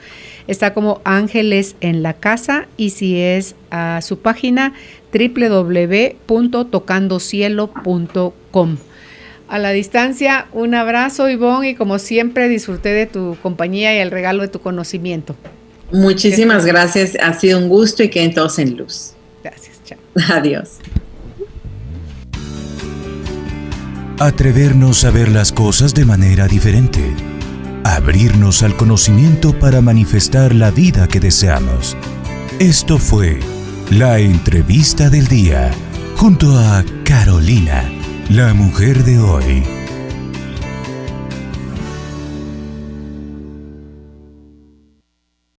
Está como Ángeles en la Casa, y si es a su página www.tocandocielo.com. A la distancia, un abrazo, Ivonne, y como siempre disfruté de tu compañía y el regalo de tu conocimiento. Muchísimas gracias, ha sido un gusto y queden todos en luz. Gracias, chao. Adiós. Atrevernos a ver las cosas de manera diferente. Abrirnos al conocimiento para manifestar la vida que deseamos. Esto fue la entrevista del día, junto a Carolina, la mujer de hoy.